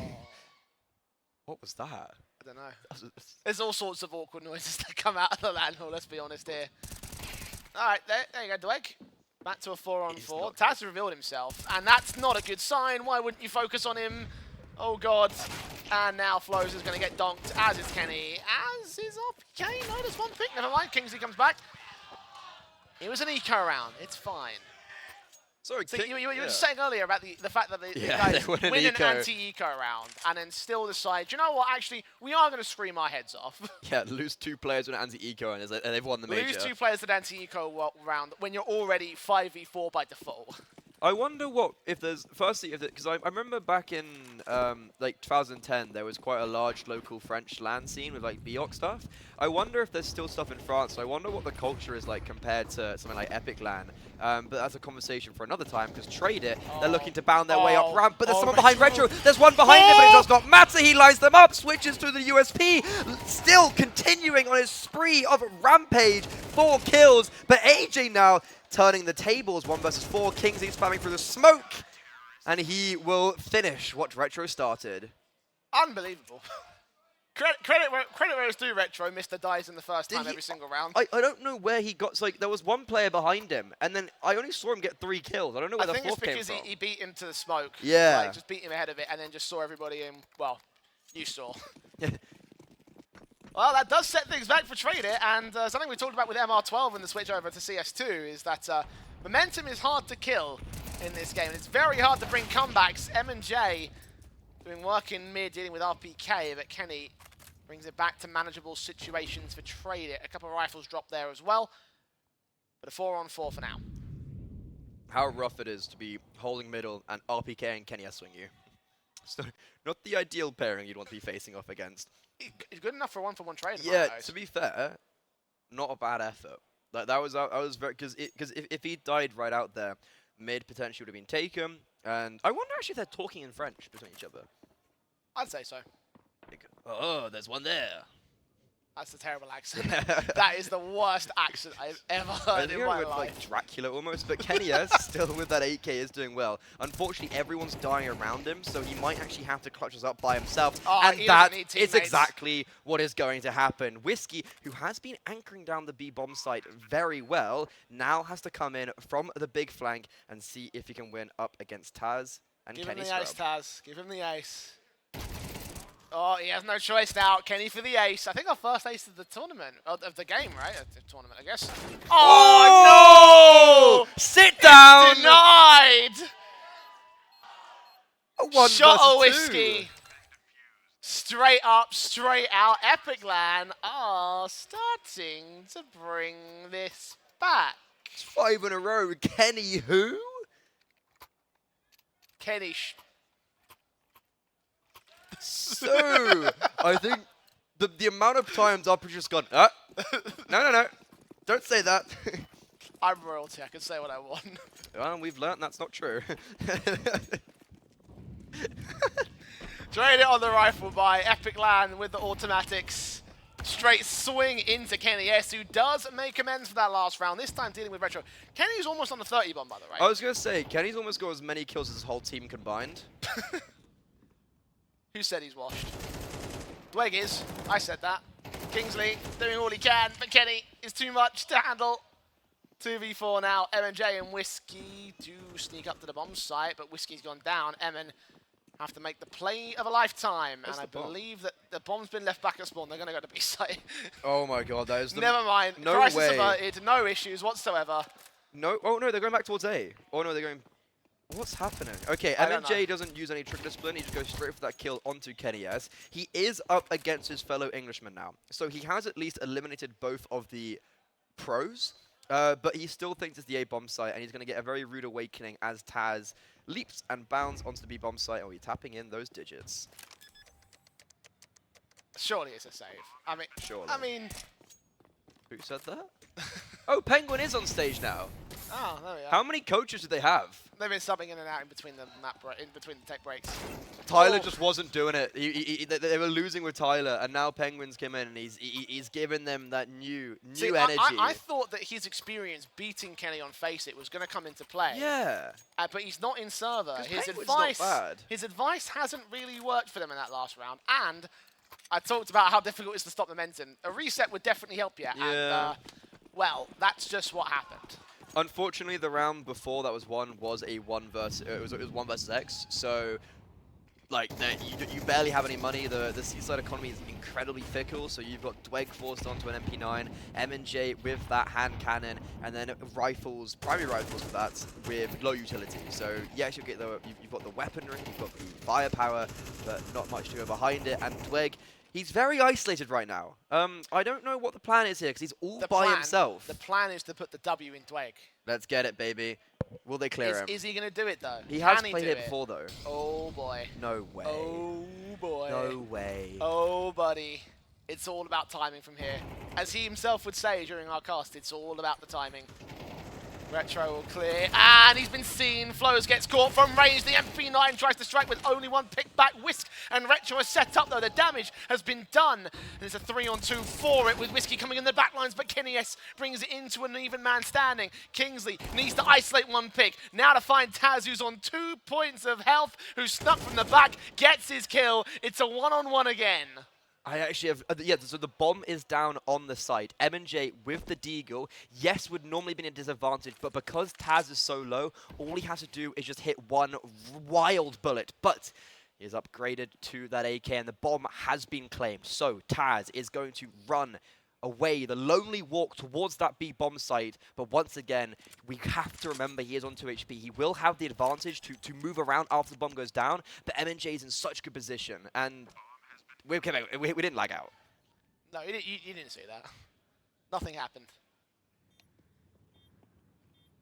What was that? I don't know. There's all sorts of awkward noises that come out of the land hall, let's be honest here. All right, there you go, Dweg. Back to a 4-on-4. Taz revealed himself, and that's not a good sign. Why wouldn't you focus on him? Oh, God. And now Flows is going to get donked, as is Kenny, as is RPK. No, there's one pick. Never mind. Kingsley comes back. It was an eco round. It's fine. Sorry, so you were saying earlier about the fact that the guys win an anti-eco round and then still decide, you know what, actually, we are going to scream our heads off. Yeah, lose 2 players with an anti-eco and they've won the major. Lose 2 players with anti-eco round when you're already 5v4 by default. I wonder what, if there's, firstly, because I remember back in, like, 2010, there was quite a large local French LAN scene with, like, EPIC stuff. I wonder if there's still stuff in France. I wonder what the culture is like compared to something like EPIC LAN. But that's a conversation for another time, because Tradeit, they're looking to bound their way up ramp, but there's someone behind Retro. There's one behind him, but it does not matter. He lines them up, switches to the USP, still continuing on his spree of rampage. 4 kills, but AJ now turning the tables, 1 versus 4. Kingsley spamming through the smoke, and he will finish what Retro started. Unbelievable. Credit where it's due, Retro. Mr. dies in the first time every single round. I don't know where he got, so like, there was 1 player behind him, and then I only saw him get 3 kills. I don't know where the 4th came from. I think it's because he beat him to the smoke. Yeah. Like, just beat him ahead of it, and then just saw everybody in, well, you saw. Well, that does set things back for Tradeit, and something we talked about with MR12 in the switch over to CS2 is that momentum is hard to kill in this game. It's very hard to bring comebacks. M&J doing work in mid, dealing with RPK, but Kenny brings it back to manageable situations for Tradeit. A couple of rifles dropped there as well, but a 4-on-4 for now. How rough it is to be holding middle and RPK and Kenny S-swing you. So, not the ideal pairing you'd want to be facing off against. It's good enough for a 1-for-1 trade. Yeah, to be fair, not a bad effort. Like that was, I was very, because if he died right out there, mid potentially would have been taken. And I wonder actually if they're talking in French between each other. I'd say so. Like, oh, there's one there. That's a terrible accent. That is the worst accent I've ever heard in my life. Like Dracula almost, but Kenny still with that 8K is doing well. Unfortunately, everyone's dying around him, so he might actually have to clutch us up by himself. And that is exactly what is going to happen. Whiskey, who has been anchoring down the B bomb site very well, now has to come in from the big flank and see if he can win up against Taz and Kenny. Give him the ace, Taz. Give him the ace. Oh, he has no choice now. Kenny for the ace. I think our first ace of the tournament, of the game, right? The tournament, I guess. Oh, no! Sit down! It's denied! Shot of Whiskey. Straight up, straight out. EPIC41 are starting to bring this back. 5 in a row. Kenny who? Kenny So, I think the amount of times I've just gone, no, don't say that. I'm royalty, I can say what I want. Well, we've learnt that's not true. Trade it on the rifle by EPIC41 with the automatics. Straight swing into Kenny S, who does make amends for that last round, this time dealing with Retro. Kenny's almost on the 30 bomb, by the way. I was going to say, Kenny's almost got as many kills as his whole team combined. Who said he's washed? Dweg is. I said that. Kingsley doing all he can, but Kenny is too much to handle. 2v4 now. MJ and Whiskey do sneak up to the bomb site, but Whiskey's gone down. Emin have to make the play of a lifetime. Where's and I the bomb? believe that the bomb's been left back at spawn. They're going to go to B site. Oh my god, that is the... Never mind. No Crisis way. averted. No issues whatsoever. No, oh no, they're going back towards A. Oh no, they're going... What's happening? Okay, I don't know. MJ doesn't use any trick discipline. He just goes straight for that kill onto Kenny S. He is up against his fellow Englishman now. So he has at least eliminated both of the pros. But he still thinks it's the A bomb site, and he's going to get a very rude awakening as Taz leaps and bounds onto the B bomb site, and we're tapping in those digits. Surely it's a save. Surely. I mean... Who said that? Oh, Penguin is on stage now. Oh, there we are. How many coaches do they have? They've been subbing in and out in between the in between the tech breaks. Tyler just wasn't doing it. They were losing with Tyler, and now Penguins came in, and he's given them that new energy. I thought that his experience beating Kenny on Face It was going to come into play. Yeah. But he's not in server. His Penguin's not advice, bad. his advice hasn't really worked for them in that last round. And I talked about how difficult it is to stop momentum. A reset would definitely help you. Yeah. And, well, that's just what happened. Unfortunately, the round before that was won was a 1 versus it was 1 versus X. So, like, you barely have any money. The Seaside economy is incredibly fickle. So you've got Dweg forced onto an MP9, M&J with that hand cannon, and then rifles, primary rifles for that with low utility. So yes, you've got the weaponry, you've got the firepower, but not much to go behind it. And Dweg, he's very isolated right now. I don't know what the plan is here, because he's all by himself. The plan is to put the W in Dweg. Let's get it, baby. Will they clear him? Is he going to do it, though? He has Can played do it before, though. Oh, boy. No way. Oh, boy. No way. Oh, buddy. It's all about timing from here. As he himself would say during our cast, it's all about the timing. Retro will clear, and he's been seen. Flows gets caught from range. The MP9 tries to strike with only one pick back. Whisk and Retro are set up, though. The damage has been done. And it's a 3-on-2 for it, with Whiskey coming in the back lines, but Kenny S brings it into an even man standing. Kingsley needs to isolate one pick. Now to find Taz, who's on 2 points of health, who snuck from the back, gets his kill. It's a 1-on-1 again. I actually have, yeah, so the bomb is down on the site. M&J with the Deagle, yes, would normally be a disadvantage, but because Taz is so low, all he has to do is just hit one wild bullet. But he is upgraded to that AK, and the bomb has been claimed. So Taz is going to run away, the lonely walk towards that B bomb site. But once again, we have to remember he is on 2 HP. He will have the advantage to move around after the bomb goes down, but M&J is in such good position. And we didn't lag out. No, you didn't see that. Nothing happened.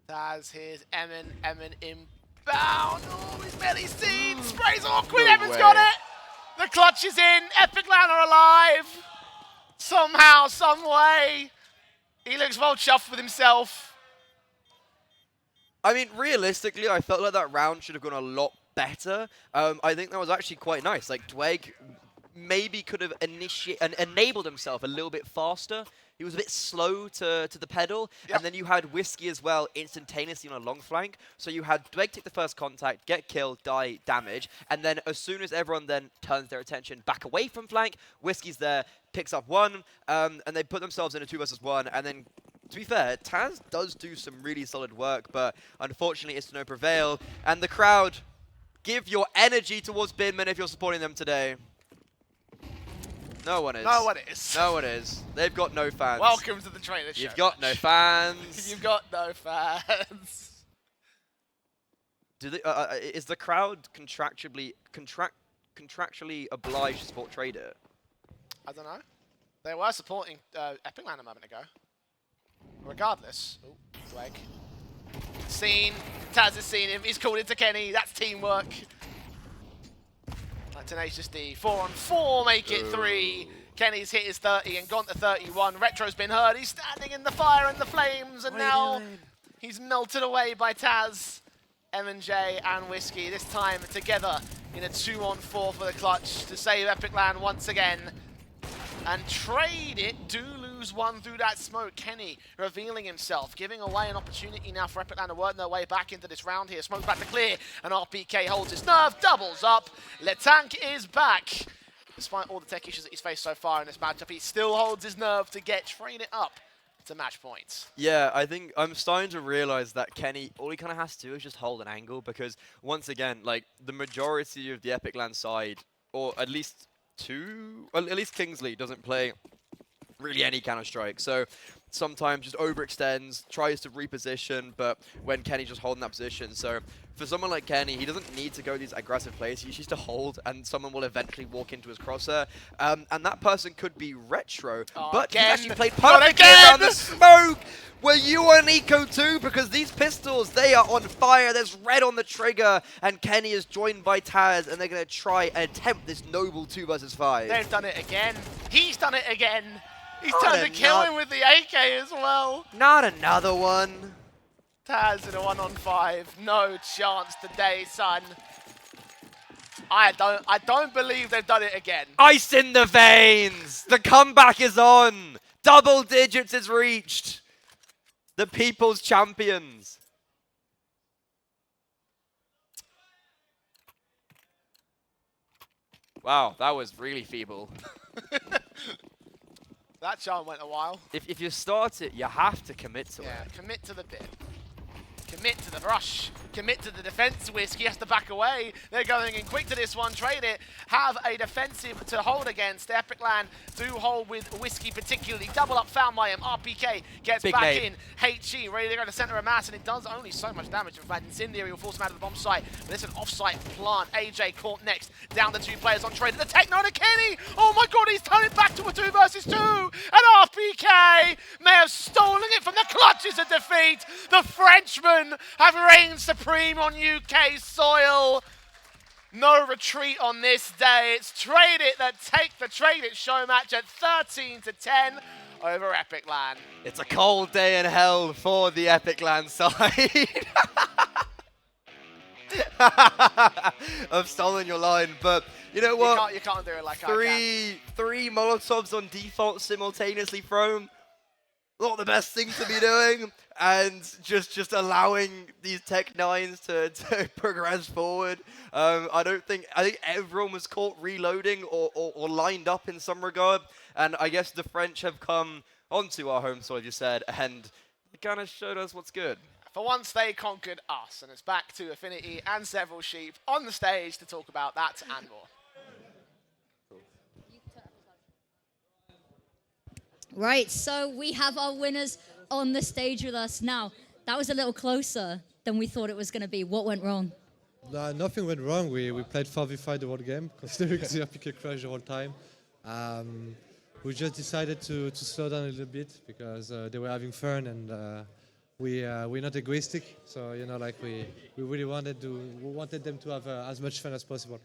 Taz, here's Emin. Emin inbound. Oh, he's barely seen. Sprays awkward. No Emin's way. got it. The clutch is in. EPIC41 are alive. Somehow, some way. He looks well chuffed with himself. I mean, realistically, I felt like that round should have gone a lot better. I think that was actually quite nice. Like, Dweg maybe could have enabled himself a little bit faster. He was a bit slow to the pedal. Yep. And then you had Whiskey as well instantaneously on a long flank. So you had Dweg take the first contact, get killed, die, damage. And then as soon as everyone then turns their attention back away from flank, Whiskey's there, picks up one, and they put themselves in a 2 versus 1. And then, to be fair, Taz does do some really solid work, but unfortunately it's to no prevail. And the crowd, give your energy towards Binman if you're supporting them today. No one is. No one is. No one is. They've got no fans. Welcome to the Trainer Show. You've got no fans. You've got no fans. Do they, is the crowd contractually obliged to support Tradeit? I don't know. They were supporting EPIC41 a moment ago. Regardless. Oh, Dweg. Seen. Taz has seen him. He's called into Kenny. That's teamwork. Tenacious D, 4-on-4, make it 3. Kenny's hit his 30 and gone to 31. Retro's been hurt. He's standing in the fire and the flames, and now he's melted away by Taz, M&J, and Whiskey. This time together in a 2-on-4 for the clutch to save EPIC41 once again. And Tradeit do lose one through that smoke. Kenny revealing himself, giving away an opportunity now for EPIC to work their way back into this round here. Smoke back to clear, and RPK holds his nerve, doubles up. Letank is back. Despite all the tech issues that he's faced so far in this matchup, he still holds his nerve to get Tradeit up to match points. Yeah, I think I'm starting to realize that Kenny, all he kind of has to do is just hold an angle, because once again, like, the majority of the Epic Land side, or at least Kingsley doesn't play really any Counter-Strike. So sometimes just overextends, tries to reposition, but when Kenny's just holding that position. So for someone like Kenny, he doesn't need to go these aggressive plays. He just needs to hold, and someone will eventually walk into his crosshair. And that person could be Retro, but he actually played perfectly around the smoke. Were you on Eco too? Because these pistols, they are on fire. There's red on the trigger, and Kenny is joined by Taz, and they're going to try and attempt this noble 2 versus 5. They've done it again. He's done it again. He's turned to kill him with the AK as well. Not another one. Taz in a 1-on-5. No chance today, son. I don't believe they've done it again. Ice in the veins. The comeback is on. Double digits is reached. The people's champions. Wow, that was really feeble. That charm went a while. If you start it, you have to commit to it. Yeah, commit to the bit. Commit to the rush. Commit to the defense. Whiskey has to back away. They're going in quick to this one. Tradeit have a defensive to hold against. Epic Land do hold with Whiskey particularly. Double up found by him. RPK gets Big back name. in. HG ready to go to center of mass, and it does only so much damage. In fact, Incendiary will force him out of the bomb site. But it's an off-site plant. AJ caught next. Down the 2 players on Tradeit. The Tech-9 to Kenny. Oh my god, he's turning back to a 2 versus 2. And RPK may have stolen it from the clutches of defeat. The Frenchman have reigned supreme on UK soil. No retreat on this day. It's Tradeit that take the Tradeit show match at 13-10 over Epic Land. It's a cold day in hell for the Epic Land side. I've stolen your line, but you know what? You can't do it like I can. Three Molotovs on default simultaneously thrown. Not the best thing to be doing, and just allowing these Tech-9s to progress forward. I think everyone was caught reloading or lined up in some regard, and I guess the French have come onto our home soil, you said, and they kind of showed us what's good. For once, they conquered us, and it's back to Affinity and Several Sheep on the stage to talk about that and more. Right, so we have our winners on the stage with us now. That was a little closer than we thought it was going to be. What went wrong? Nothing went wrong. We played 4v5 the whole game, considering the APK crash the whole time. We just decided to slow down a little bit because they were having fun, and we're not egoistic. So we really wanted them to have as much fun as possible.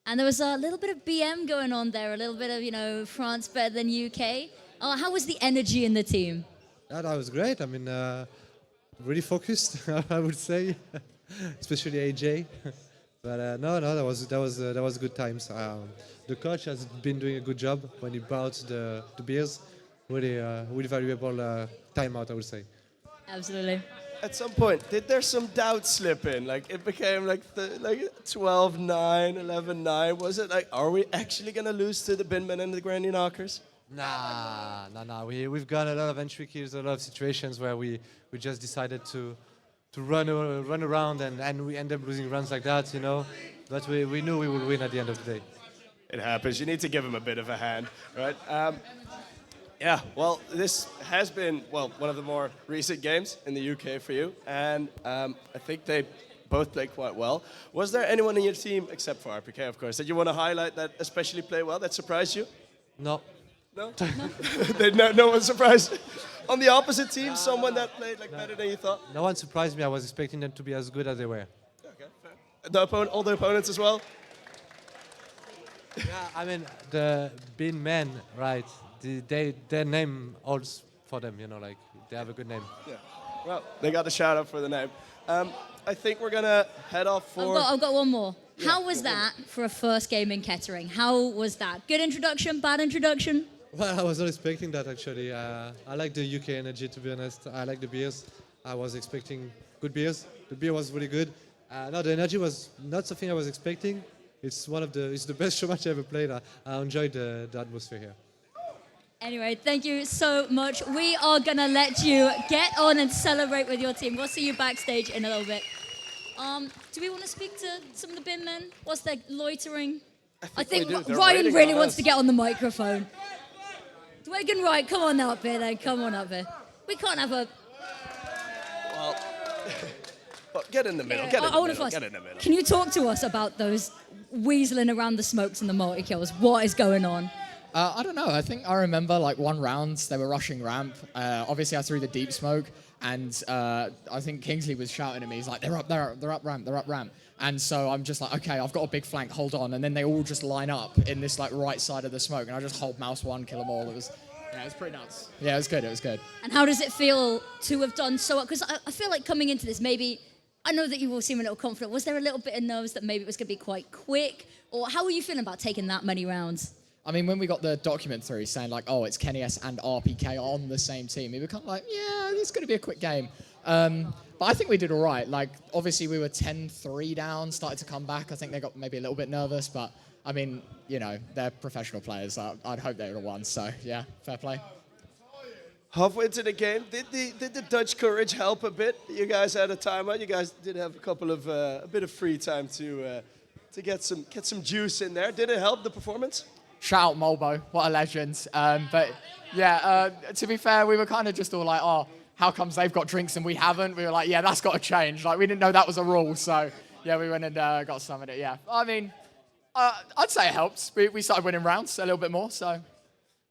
And there was a little bit of BM going on there, a little bit of France better than UK. How was the energy in the team? Yeah, that was great. I mean, really focused, I would say, especially AJ. But no, that was good times. The coach has been doing a good job when he bought the beers. Really valuable timeout, I would say. Absolutely. At some point, did there some doubt slip in? Like it became like 12-9, 11-9. Was it like, are we actually gonna lose to the Binmen and the Granny Knockers? Nah. We've got a lot of entry kills, a lot of situations where we just decided to run around and we end up losing runs like that, But we knew we would win at the end of the day. It happens. You need to give him a bit of a hand, right? Yeah, well, this has been, one of the more recent games in the UK for you, and I think they both played quite well. Was there anyone in your team, except for RPK, of course, that you want to highlight that especially played well, that surprised you? No. No? No one surprised? On the opposite team, someone that played better than you thought? No one surprised me. I was expecting them to be as good as they were. Okay, fair. All the opponents as well? Yeah, I mean, the Bin Men, right? Their name holds for them, they have a good name. Yeah. Well, they got the shout out for the name. I think we're gonna head off for. I've got one more. Yeah. How was that for a first game in Kettering? How was that? Good introduction, bad introduction? Well, I was not expecting that actually. I like the UK energy, to be honest. I like the beers. I was expecting good beers. The beer was really good. No, the energy was not something I was expecting. It's the best show match I ever played. I enjoyed the atmosphere here. Anyway, thank you so much. We are going to let you get on and celebrate with your team. We'll see you backstage in a little bit. Do we want to speak to some of the bin men whilst they're loitering? I think Ryan really wants to get on the microphone. Dwayne and Ryan, come on up here then. Come on up here. We can't have a... Well, get in the middle. Get in the middle. Can you talk to us about those weaseling around the smokes and the multi-kills? What is going on? I don't know. I think I remember like one round they were rushing ramp. Obviously I threw the deep smoke, and I think Kingsley was shouting at me. He's like, they're up ramp. And so I'm just like, okay, I've got a big flank, hold on. And then they all just line up in this like right side of the smoke, and I just hold mouse one, kill them all. It was pretty nuts. Yeah, it was good. And how does it feel to have done so well? Because I feel like coming into this, maybe, I know that you all seem a little confident. Was there a little bit of nerves that maybe it was going to be quite quick? Or how were you feeling about taking that many rounds? I mean, when we got the document through saying like, oh, it's Kenny S and RPK on the same team, we were kind of like, yeah, it's going to be a quick game. But I think we did all right. Like, obviously we were 10-3 down, started to come back. I think they got maybe a little bit nervous, but I mean, you know, they're professional players. I'd hope they would have won. So yeah, fair play. Halfway into the game, did the Dutch courage help a bit? You guys had a timeout. You guys did have a bit of free time to get some juice in there. Did it help the performance? Shout out Molbo, what a legend. But yeah, to be fair, we were kind of just all like, oh, how comes they've got drinks and we haven't? We were like, yeah, that's got to change. Like, we didn't know that was a rule. So yeah, we went and got some of it. Yeah, I mean, I'd say it helps. We started winning rounds a little bit more. So.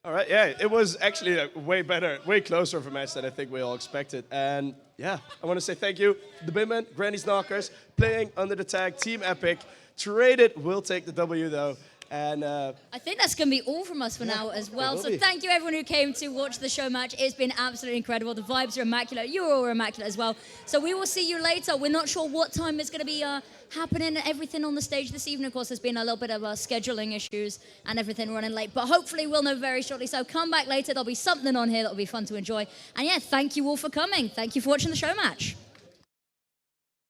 All right, yeah, it was actually a way closer of a match than I think we all expected. And yeah, I want to say thank you, the Binmen, Granny's Knockers, playing under the tag Team EPIC. Tradeit will take the W though. And I think that's going to be all from us for now as well. So thank you everyone who came to watch the show match. It's been absolutely incredible. The vibes are immaculate. You all are immaculate as well. So we will see you later. We're not sure what time is going to be happening and everything on the stage this evening. Of course, there's been a little bit of scheduling issues and everything running late. But hopefully we'll know very shortly. So come back later. There'll be something on here that'll be fun to enjoy. And yeah, thank you all for coming. Thank you for watching the show match.